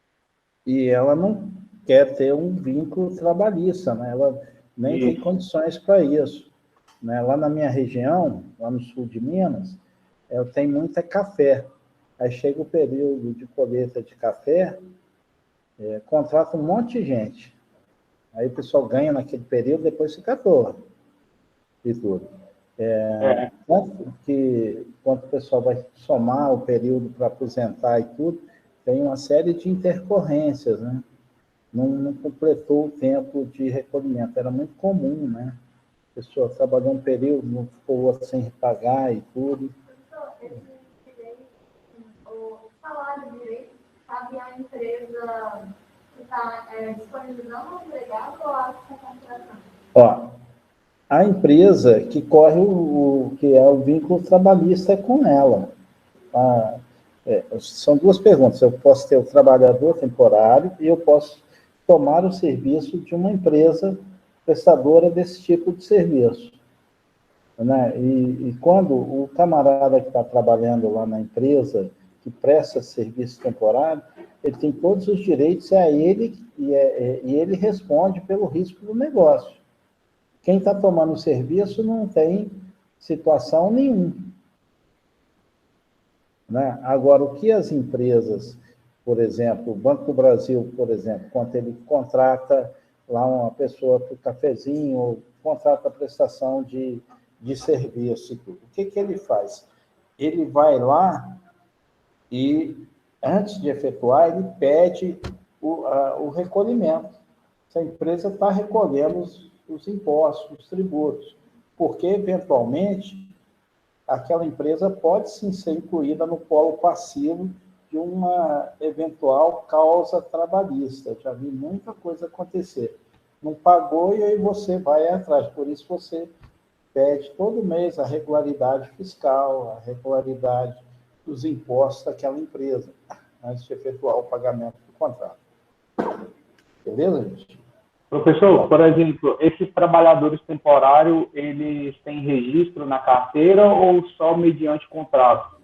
E ela não quer ter um vínculo trabalhista, né? Ela nem tem condições para isso, né? Lá na minha região, lá no sul de Minas, eu tenho muita café. Aí chega o período de colheita de café, contrata um monte de gente. Aí o pessoal ganha naquele período, depois fica torto e tudo. Tanto que, quando o pessoal vai somar o período para aposentar e tudo, tem uma série de intercorrências, né? Não completou o tempo de recolhimento. Era muito comum, né? A pessoa trabalhou um período, não ficou sem pagar e tudo. O salário direito cabe à empresa que está disponibilizando o empregado ou a que está contratando? A empresa que corre que é o vínculo trabalhista com ela. São duas perguntas. Eu posso ter o trabalhador temporário e eu posso tomar o serviço de uma empresa prestadora desse tipo de serviço, né? E quando o camarada que está trabalhando lá na empresa, que presta serviço temporário, ele tem todos os direitos, ele, e ele responde pelo risco do negócio. Quem está tomando o serviço não tem situação nenhuma, né? Agora, o que as empresas, por exemplo, o Banco do Brasil, por exemplo, quando ele contrata lá uma pessoa para o cafezinho, ou contrata a prestação de serviço e tudo, o que ele faz? Ele vai lá e, antes de efetuar, ele pede o recolhimento. Se a empresa está recolhendo os impostos, os tributos, porque, eventualmente, aquela empresa pode sim ser incluída no polo passivo de uma eventual causa trabalhista. Já vi muita coisa acontecer. Não pagou e aí você vai atrás. Por isso você pede todo mês a regularidade fiscal, a regularidade dos impostos daquela empresa, antes de efetuar o pagamento do contrato. Beleza, gente? Professor, por exemplo, esses trabalhadores temporários, eles têm registro na carteira ou só mediante contrato?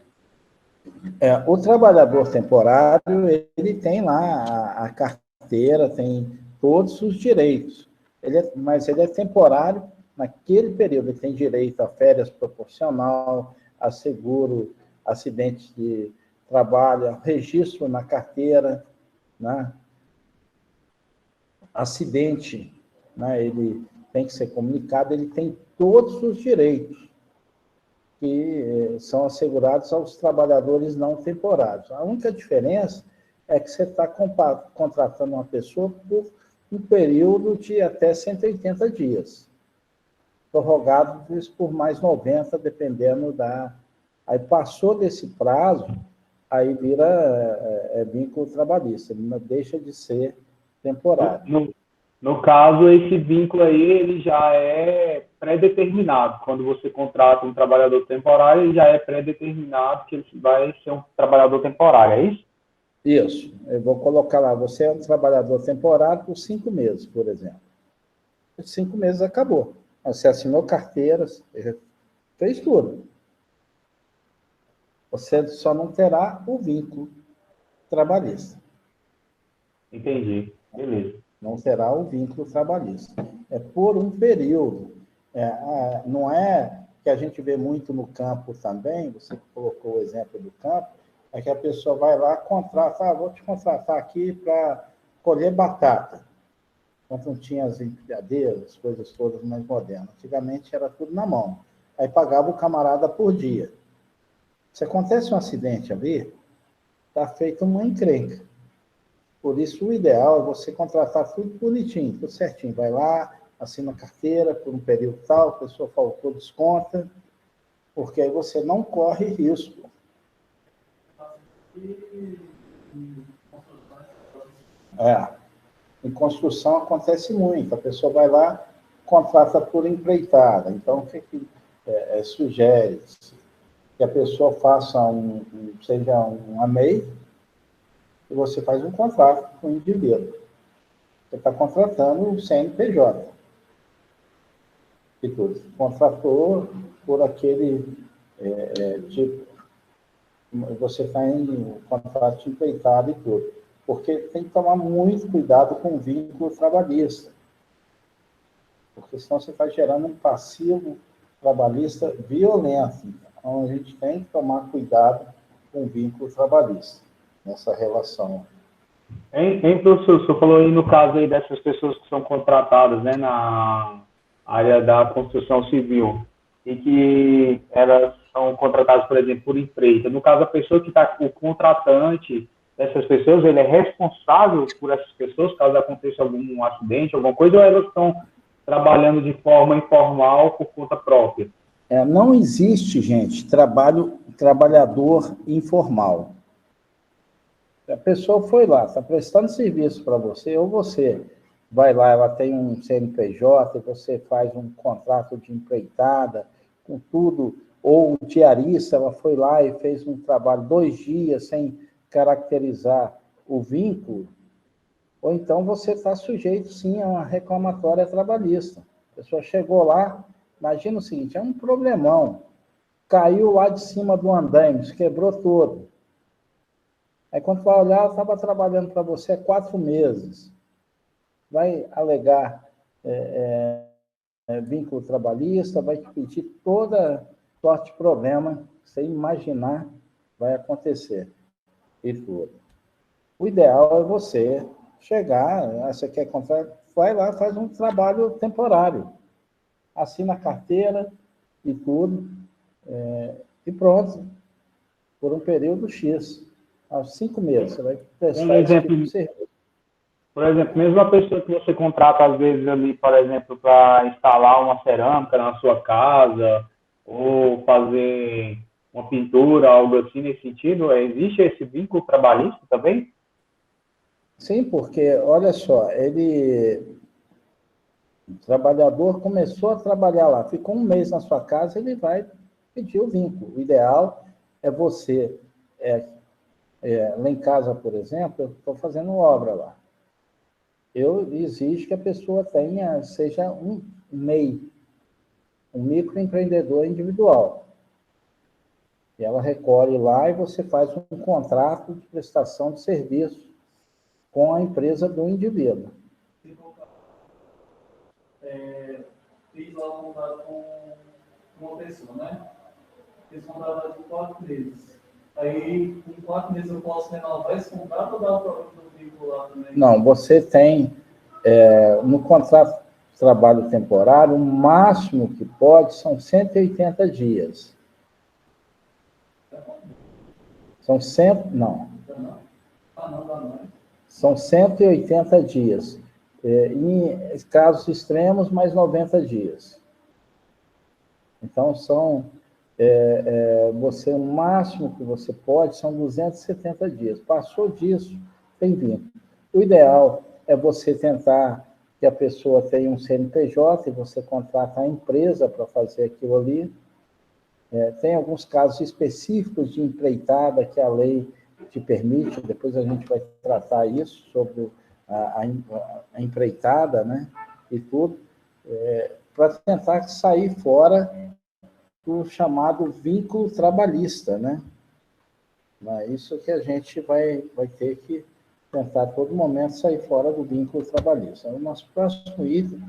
O trabalhador temporário, ele tem lá a carteira, tem todos os direitos, mas ele é temporário naquele período, ele tem direito a férias proporcional, a seguro, acidente de trabalho, registro na carteira, né? Acidente, né? Ele tem que ser comunicado, ele tem todos os direitos que são assegurados aos trabalhadores não temporários. A única diferença é que você está contratando uma pessoa por um período de até 180 dias, prorrogado por mais 90, dependendo da... Aí passou desse prazo, aí vira vínculo trabalhista, ele não deixa de ser temporário. No caso, esse vínculo aí, ele já é pré-determinado. Quando você contrata um trabalhador temporário, ele já é pré-determinado que ele vai ser um trabalhador temporário, é isso? Isso. Eu vou colocar lá, você é um trabalhador temporário por 5 meses, por exemplo. 5 meses acabou. Você assinou carteiras, fez tudo. Você só não terá o vínculo trabalhista. Entendi. Beleza. Não terá o vínculo trabalhista. É por um período. Não é que a gente vê muito no campo também, você colocou o exemplo do campo, é que a pessoa vai lá, contrata, vou te contratar aqui para colher batata. Quando não tinha as empilhadeiras, as coisas todas mais modernas. Antigamente era tudo na mão. Aí pagava o camarada por dia. Se acontece um acidente ali, está feita uma encrenca. Por isso, o ideal é você contratar tudo bonitinho, tudo certinho. Vai lá, assina a carteira por um período tal, a pessoa faltou, desconta, porque aí você não corre risco. Em construção acontece muito. A pessoa vai lá, contrata por empreitada. Então, o que sugere? Que a pessoa faça seja um MEI, e você faz um contrato com o indivíduo. Você está contratando o CNPJ. E tudo. Contratou por aquele tipo. Você está em contrato empreitado e tudo. Porque tem que tomar muito cuidado com o vínculo trabalhista. Porque senão você está gerando um passivo trabalhista violento. Então, a gente tem que tomar cuidado com o vínculo trabalhista, nessa relação. Professor, o senhor falou aí no caso aí dessas pessoas que são contratadas, né, na área da construção civil, e que elas são contratadas, por exemplo, por empresa. No caso, a pessoa que está, o contratante dessas pessoas, ele é responsável por essas pessoas, caso aconteça algum acidente, alguma coisa, ou elas estão trabalhando de forma informal por conta própria? Não existe, gente, trabalhador informal. A pessoa foi lá, está prestando serviço para você, ou você vai lá, ela tem um CNPJ, você faz um contrato de empreitada, com tudo, ou um diarista, ela foi lá e fez um trabalho 2 dias sem caracterizar o vínculo, ou então você está sujeito, sim, a uma reclamatória trabalhista. A pessoa chegou lá, imagina o seguinte, é um problemão, caiu lá de cima do andaime, quebrou todo. Aí, quando vai olhar, ela estava trabalhando para você há 4 meses. Vai alegar vínculo trabalhista, vai te pedir toda sorte de problema que você imaginar vai acontecer. E tudo. O ideal é você chegar, você quer contratar, vai lá, faz um trabalho temporário. Assina a carteira e tudo, e pronto. Por um período X. Aos 5 meses, você vai prestar esse tipo de serviço. Por exemplo, mesmo a pessoa que você contrata, às vezes, ali, por exemplo, para instalar uma cerâmica na sua casa, ou fazer uma pintura, algo assim nesse sentido, existe esse vínculo trabalhista também? Sim, porque, olha só, o trabalhador começou a trabalhar lá, ficou 1 mês na sua casa, ele vai pedir o vínculo. O ideal é você... lá em casa, por exemplo, eu estou fazendo obra lá. Eu exijo que a pessoa seja um MEI, um microempreendedor individual. E ela recolhe lá e você faz um contrato de prestação de serviço com a empresa do indivíduo. Fiz lá um contrato com uma pessoa, né? Fiz um contrato de 4 meses. Aí, em 4 meses eu posso renovar esse contrato ou dar o problema do vínculo lá também? Não, você tem, no contrato de trabalho temporário, o máximo que pode são 180 dias. São 100, não. São 180 dias. Em casos extremos, mais 90 dias. Então, o máximo que você pode são 270 dias. Passou disso, tem vínculo. O ideal é você tentar que a pessoa tenha um CNPJ e você contrata a empresa para fazer aquilo ali. Tem alguns casos específicos de empreitada que a lei te permite, depois a gente vai tratar isso, sobre a empreitada, né, e tudo, para tentar sair fora do chamado vínculo trabalhista, né? É isso que a gente vai ter que tentar a todo momento sair fora do vínculo trabalhista. O nosso próximo item,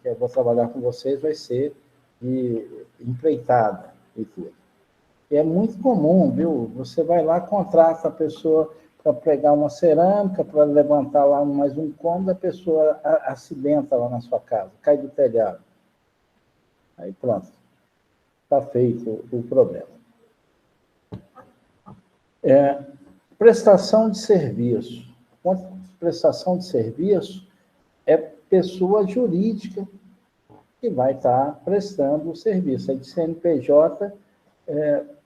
que eu vou trabalhar com vocês, vai ser de empreitada e tudo. E é muito comum, viu? Você vai lá, contrata a pessoa para pregar uma cerâmica, para levantar lá mais um cômodo, a pessoa acidenta lá na sua casa, cai do telhado. Aí pronto, está feito o problema. Prestação de serviço. Prestação de serviço é pessoa jurídica que vai estar prestando o serviço. É de CNPJ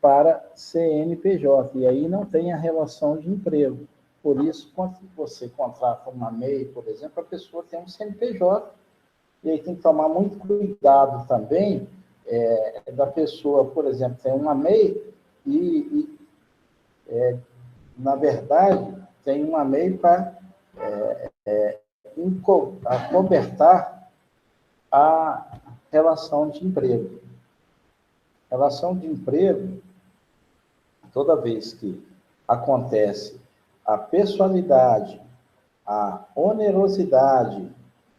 para CNPJ. E aí não tem a relação de emprego. Por isso, quando você contrata uma MEI, por exemplo, a pessoa tem um CNPJ. E aí tem que tomar muito cuidado também da pessoa, por exemplo, tem uma MEI na verdade, tem uma MEI para acobertar a relação de emprego. Relação de emprego, toda vez que acontece a pessoalidade, a onerosidade,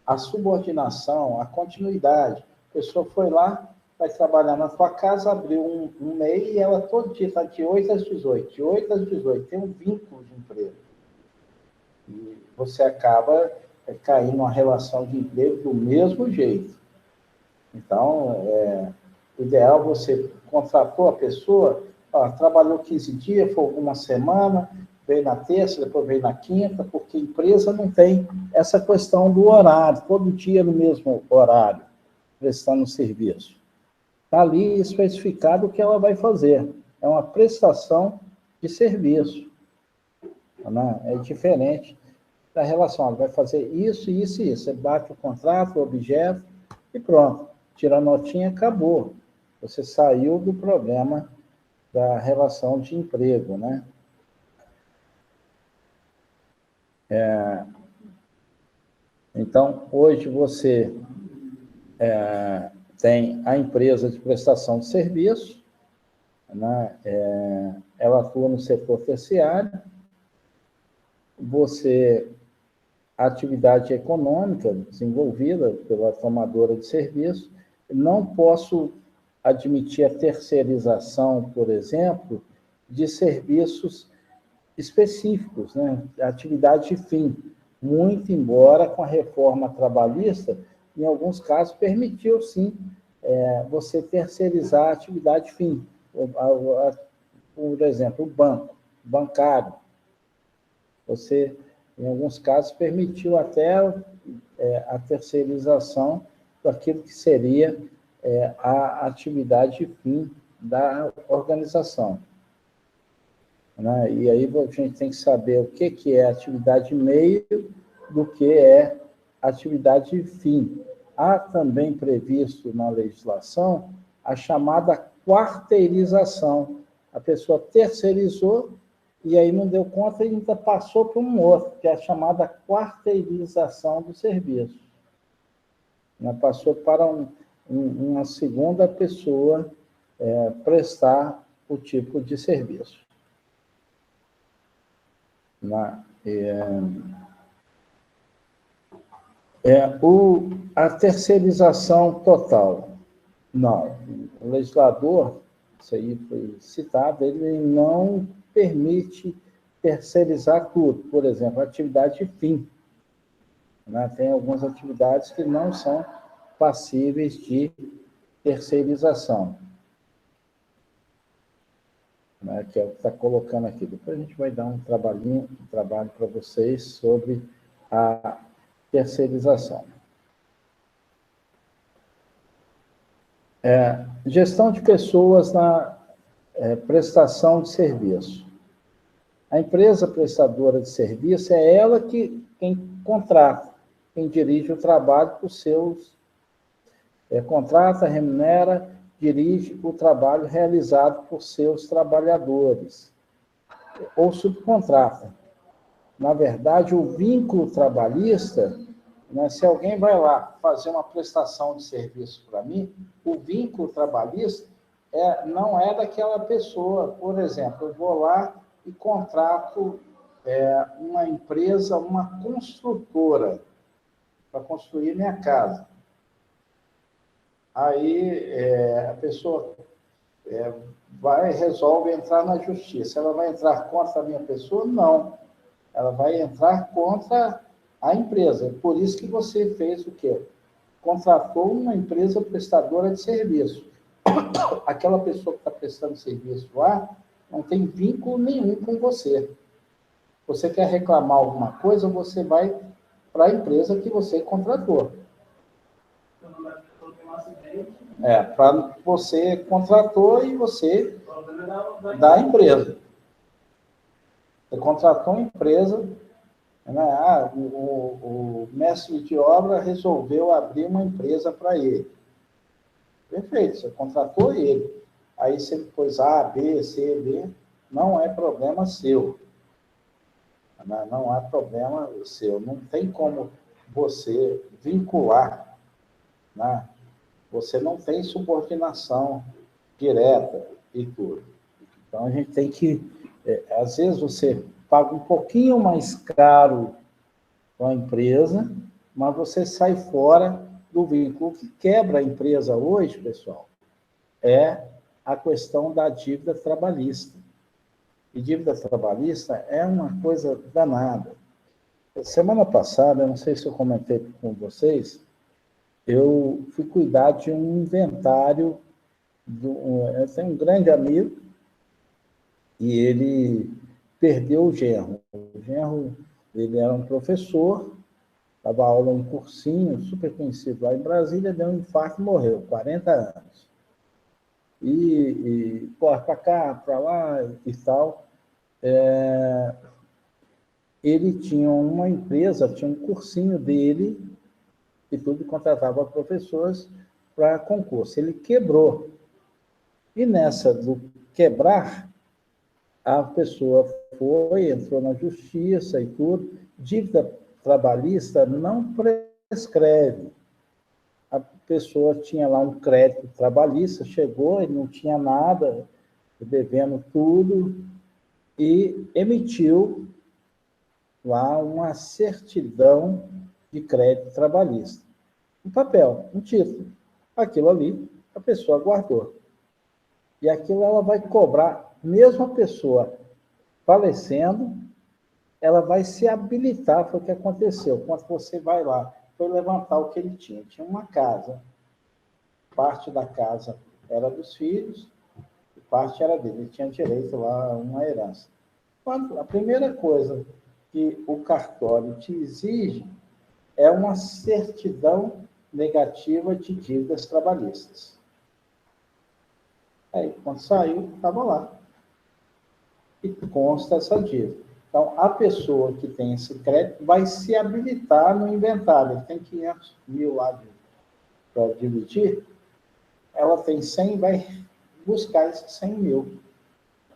a subordinação, a continuidade, a pessoa foi lá, vai trabalhar na sua casa, abriu um MEI e ela todo dia está de 8 às 18, de 8 às 18, tem um vínculo de emprego. E você acaba caindo numa relação de emprego do mesmo jeito. Então, o ideal é você contratou a pessoa, trabalhou 15 dias, foi uma semana, veio na terça, depois veio na quinta, porque a empresa não tem essa questão do horário, todo dia no mesmo horário, prestando serviço. Está ali especificado o que ela vai fazer. É uma prestação de serviço. Né? É diferente da relação. Ela vai fazer isso, isso e isso. Você bate o contrato, o objeto, e pronto. Tira a notinha, acabou. Você saiu do problema da relação de emprego, né? Então, hoje você tem a empresa de prestação de serviço, né? Ela atua no setor terciário, a atividade econômica desenvolvida pela tomadora de serviço, não posso admitir a terceirização, por exemplo, de serviços específicos, né? Atividade fim, muito embora com a reforma trabalhista, em alguns casos, permitiu, sim, você terceirizar a atividade fim. Por exemplo, o banco, bancário. Você, em alguns casos, permitiu até a terceirização daquilo que seria a atividade fim da organização. Né? E aí a gente tem que saber o que é atividade meio do que é atividade fim. Há também previsto na legislação a chamada quarteirização. A pessoa terceirizou e aí não deu conta e ainda passou para um outro, que é a chamada quarteirização do serviço. Passou para uma segunda pessoa prestar o tipo de serviço. A terceirização total. Não. O legislador, isso aí foi citado, ele não permite terceirizar tudo. Por exemplo, atividade fim. Tem algumas atividades que não são passíveis de terceirização. Que é o que está colocando aqui. Depois a gente vai dar um trabalho para vocês sobre a terceirização. Gestão de pessoas na prestação de serviço. A empresa prestadora de serviço é ela quem contrata, quem dirige o trabalho para os seus... contrata, remunera, dirige o trabalho realizado por seus trabalhadores, ou subcontrata. Na verdade, o vínculo trabalhista, né, se alguém vai lá fazer uma prestação de serviço para mim, o vínculo trabalhista não é daquela pessoa. Por exemplo, eu vou lá e contrato uma empresa, uma construtora, para construir minha casa. Aí a pessoa resolve entrar na justiça. Ela vai entrar contra a minha pessoa? Não. Ela vai entrar contra a empresa. Por isso que você fez o quê? Contratou uma empresa prestadora de serviço. Aquela pessoa que está prestando serviço lá não tem vínculo nenhum com você. Você quer reclamar alguma coisa, você vai para a empresa que você contratou. Para você contratou e você da empresa. Você contratou uma empresa, né? O mestre de obra resolveu abrir uma empresa para ele. Perfeito, você contratou ele. Aí você pôs A, B, C, D, não é problema seu. Não há problema seu. Não tem como você vincular, né? Você não tem subordinação direta e tudo. Então, a gente tem que... às vezes, você paga um pouquinho mais caro com a empresa, mas você sai fora do vínculo. O que quebra a empresa hoje, pessoal, é a questão da dívida trabalhista. E dívida trabalhista é uma coisa danada. Semana passada, eu não sei se eu comentei com vocês, eu fui cuidar de um inventário. Eu tenho um grande amigo e ele perdeu o genro. O genro, ele era um professor, dava aula em um cursinho, super conhecido lá em Brasília, deu um infarto e morreu, 40 anos. E para cá, para lá e tal. Ele tinha uma empresa, tinha um cursinho dele, e tudo, contratava professores para concurso. Ele quebrou. E nessa do quebrar, a pessoa entrou na justiça e tudo. Dívida trabalhista não prescreve. A pessoa tinha lá um crédito trabalhista, chegou, ele não tinha nada, devendo tudo, e emitiu lá uma certidão de crédito trabalhista. Um papel, um título. Aquilo ali, a pessoa guardou. E aquilo ela vai cobrar, mesmo a pessoa falecendo, ela vai se habilitar, foi o que aconteceu. Quando você vai lá, foi levantar o que ele tinha. Tinha uma casa. Parte da casa era dos filhos, e parte era dele. Ele tinha direito lá a uma herança. A primeira coisa que o cartório te exige é uma certidão negativa de dívidas trabalhistas. Aí, quando saiu, estava lá. E consta essa dívida. Então, a pessoa que tem esse crédito vai se habilitar no inventário. Ele tem 500 mil lá para dividir. Ela tem 100, vai buscar esses 100 mil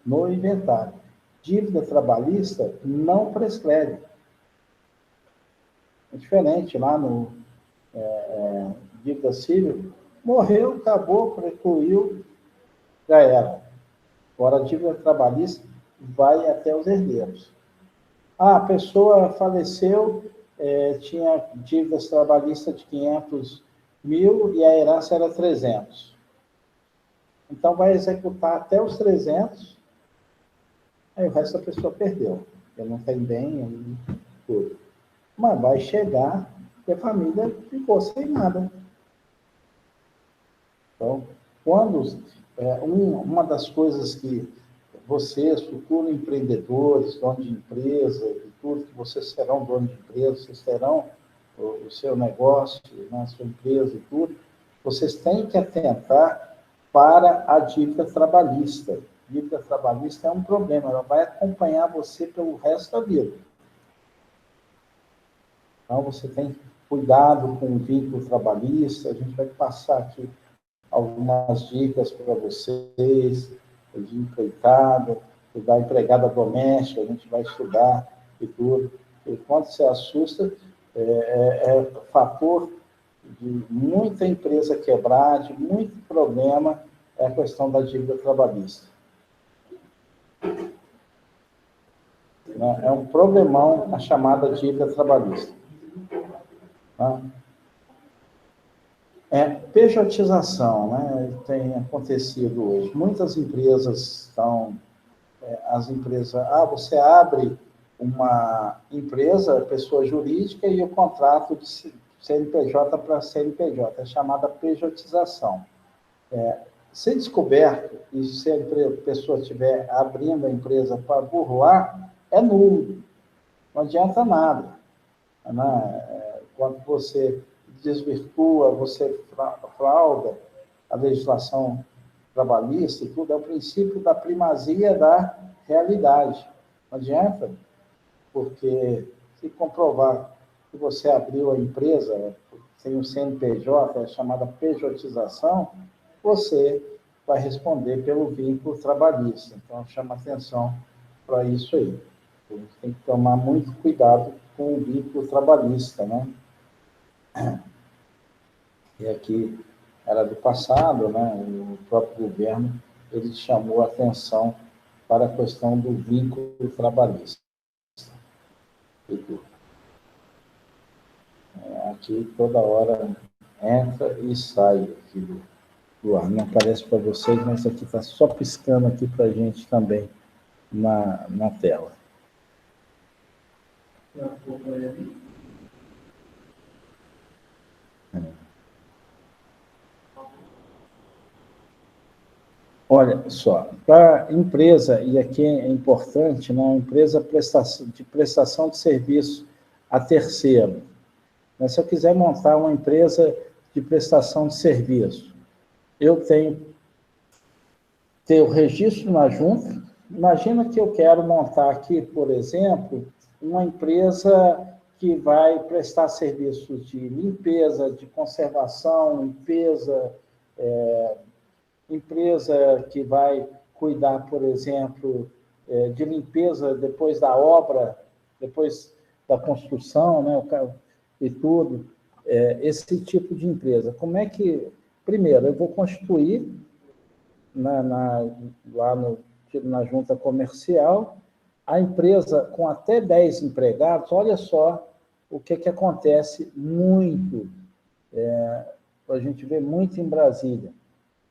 no inventário. Dívida trabalhista não prescreve. É diferente lá no dívida civil, morreu, acabou, precluiu, já era. Agora, a dívida trabalhista vai até os herdeiros. A pessoa faleceu, tinha dívidas trabalhistas de 500 mil e a herança era 300. Então, vai executar até os 300, aí o resto da pessoa perdeu. Ele não tem bem, tudo. Mas vai chegar e a família ficou sem nada. Então, quando uma das coisas que vocês, futuros empreendedores, donos de empresa, e tudo, que vocês serão donos de empresa, vocês terão o seu negócio, né, a sua empresa e tudo, vocês têm que atentar para a dívida trabalhista. dívida trabalhista é um problema, ela vai acompanhar você pelo resto da vida. Então, você tem cuidado com o vínculo trabalhista, a gente vai passar aqui algumas dicas para vocês, de empreitada, da empregada doméstica, a gente vai estudar e tudo. E quando você assusta, é fator de muita empresa quebrar, de muito problema, é a questão da dívida trabalhista. É um problemão a chamada dívida trabalhista. Tá? Pejotização, né? Tem acontecido hoje. Muitas empresas estão... você abre uma empresa, pessoa jurídica, e o contrato de CNPJ para CNPJ, é chamada pejotização. Se descoberto, e se a pessoa estiver abrindo a empresa para burlar, é nulo. Não adianta nada. Né? Quando você desvirtua, você frauda a legislação trabalhista e tudo, é o princípio da primazia da realidade. Não adianta, porque se comprovar que você abriu a empresa, tem um CNPJ, é chamada pejotização, você vai responder pelo vínculo trabalhista. Então, chama atenção para isso aí. A gente tem que tomar muito cuidado com o vínculo trabalhista, né? E aqui era do passado, né? O próprio governo, ele chamou a atenção para a questão do vínculo trabalhista. Aqui toda hora entra e sai aqui do ar. Não aparece para vocês, mas aqui está só piscando aqui para a gente também na tela. Olha só, para a empresa, e aqui é importante, né, empresa de prestação de serviço a terceiro. Mas se eu quiser montar uma empresa de prestação de serviço, eu tenho que ter o registro na junta. Imagina que eu quero montar aqui, por exemplo, uma empresa que vai prestar serviços de limpeza, de conservação, empresa que vai cuidar, por exemplo, de limpeza depois da obra, depois da construção, né, e tudo, esse tipo de empresa. Como é que... Primeiro, eu vou constituir lá na junta comercial a empresa com até 10 empregados. Olha só o que acontece muito, a gente vê muito em Brasília.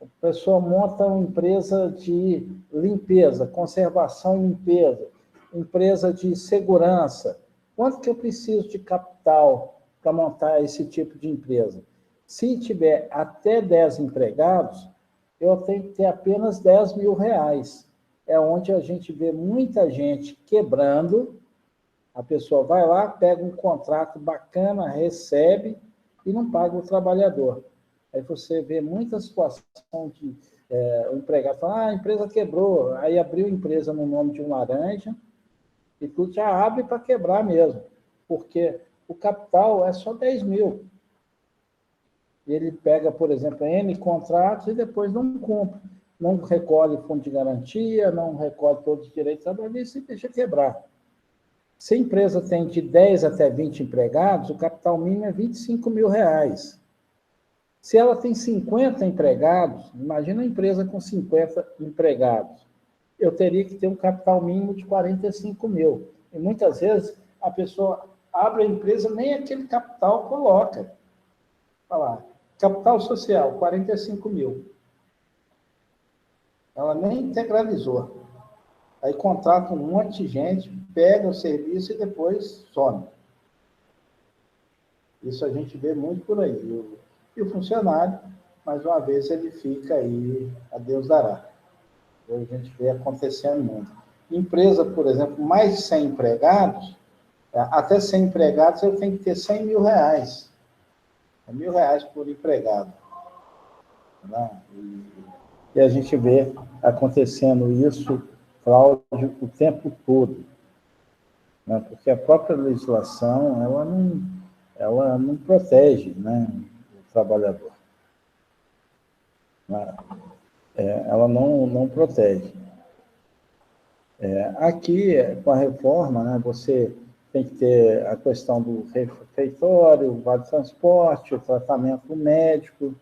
A pessoa monta uma empresa de limpeza, conservação e limpeza, empresa de segurança. Quanto que eu preciso de capital para montar esse tipo de empresa? Se tiver até 10 empregados, eu tenho que ter apenas R$10.000. É onde a gente vê muita gente quebrando. A pessoa vai lá, pega um contrato bacana, recebe e não paga o trabalhador. Aí você vê muita situação de o empregado fala, a empresa quebrou, aí abriu a empresa no nome de um laranja e tudo já abre para quebrar mesmo, porque o capital é só 10 mil. Ele pega, por exemplo, N contratos e depois não cumpre. Não recolhe fundo de garantia, não recolhe todos os direitos trabalhistas e deixa quebrar. Se a empresa tem de 10 até 20 empregados, o capital mínimo é R$25.000. Se ela tem 50 empregados, imagina a empresa com 50 empregados, eu teria que ter um capital mínimo de 45 mil. E muitas vezes a pessoa abre a empresa, nem aquele capital coloca. Olha lá, capital social, 45 mil. Ela nem integralizou. Aí contrata um monte de gente, pega o serviço e depois some. Isso a gente vê muito por aí. E o funcionário, mais uma vez, ele fica aí, a Deus dará. A gente vê acontecendo muito. Empresa, por exemplo, mais de 100 empregados, até 100 empregados eu tenho que ter R$100 mil. R$1.000 por empregado. Né? E a gente vê acontecendo isso, fraude, o tempo todo, né? Porque a própria legislação, ela não protege, né, o trabalhador. Ela não protege. Aqui, com a reforma, né, você tem que ter a questão do refeitório, o vale transporte, o tratamento médico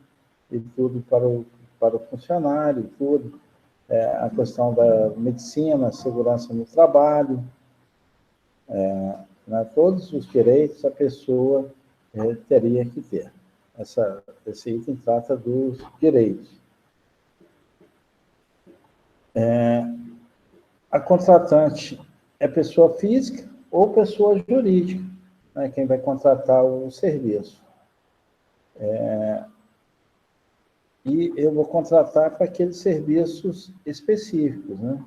e tudo para o funcionário, tudo. A questão da medicina, segurança no trabalho, né, todos os direitos a pessoa teria que ter. Esse item trata dos direitos. A contratante é pessoa física ou pessoa jurídica, né, quem vai contratar o serviço. E eu vou contratar para aqueles serviços específicos, né?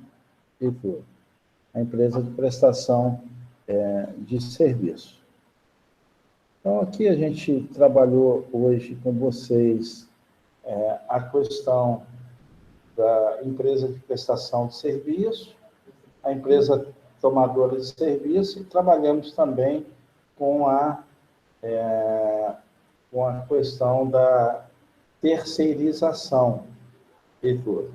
Tipo, a empresa de prestação de serviço. Então, aqui a gente trabalhou hoje com vocês a questão da empresa de prestação de serviço, a empresa tomadora de serviço, e trabalhamos também com a questão da terceirização e tudo.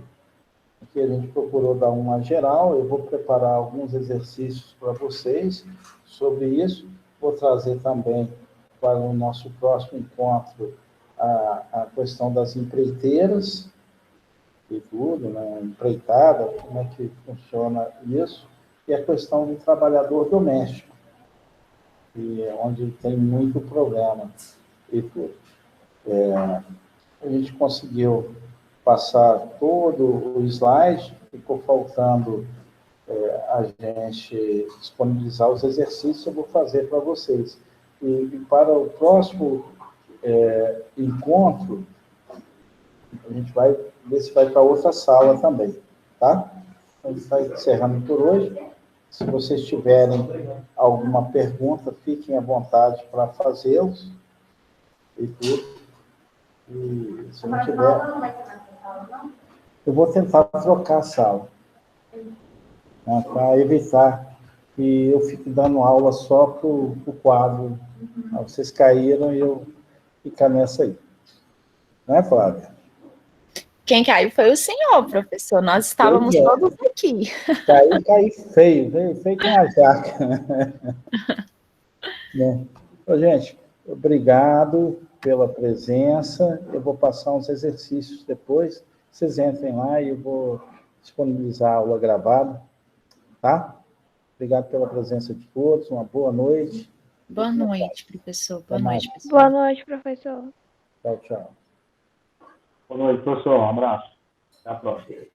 Aqui a gente procurou dar uma geral, eu vou preparar alguns exercícios para vocês sobre isso, vou trazer também para o nosso próximo encontro a questão das empreiteiras e tudo, né? Empreitada, como é que funciona isso, e a questão do trabalhador doméstico, onde tem muito problema e tudo. A gente conseguiu passar todo o slide, ficou faltando a gente disponibilizar os exercícios, eu vou fazer para vocês. E para o próximo encontro, a gente vai ver se vai para outra sala também, tá? A gente está encerrando por hoje. Se vocês tiverem alguma pergunta, fiquem à vontade para fazê-los e tudo. E se não tiver, eu vou tentar trocar a sala, né, para evitar que eu fique dando aula só para o quadro. Vocês caíram e eu ficar nessa aí. Né, Flávia? Quem caiu foi o senhor, professor. Nós estávamos todos aqui. Caí feio, veio feio com a jaca. Né? Então, gente, obrigado pela presença. Eu vou passar uns exercícios depois. Vocês entrem lá e eu vou disponibilizar a aula gravada. Tá? Obrigado pela presença de todos. Uma boa noite. Boa noite, professor. Boa noite, pessoal. Boa noite, professor. Tchau, tchau. Boa noite, professor. Um abraço. Até a próxima.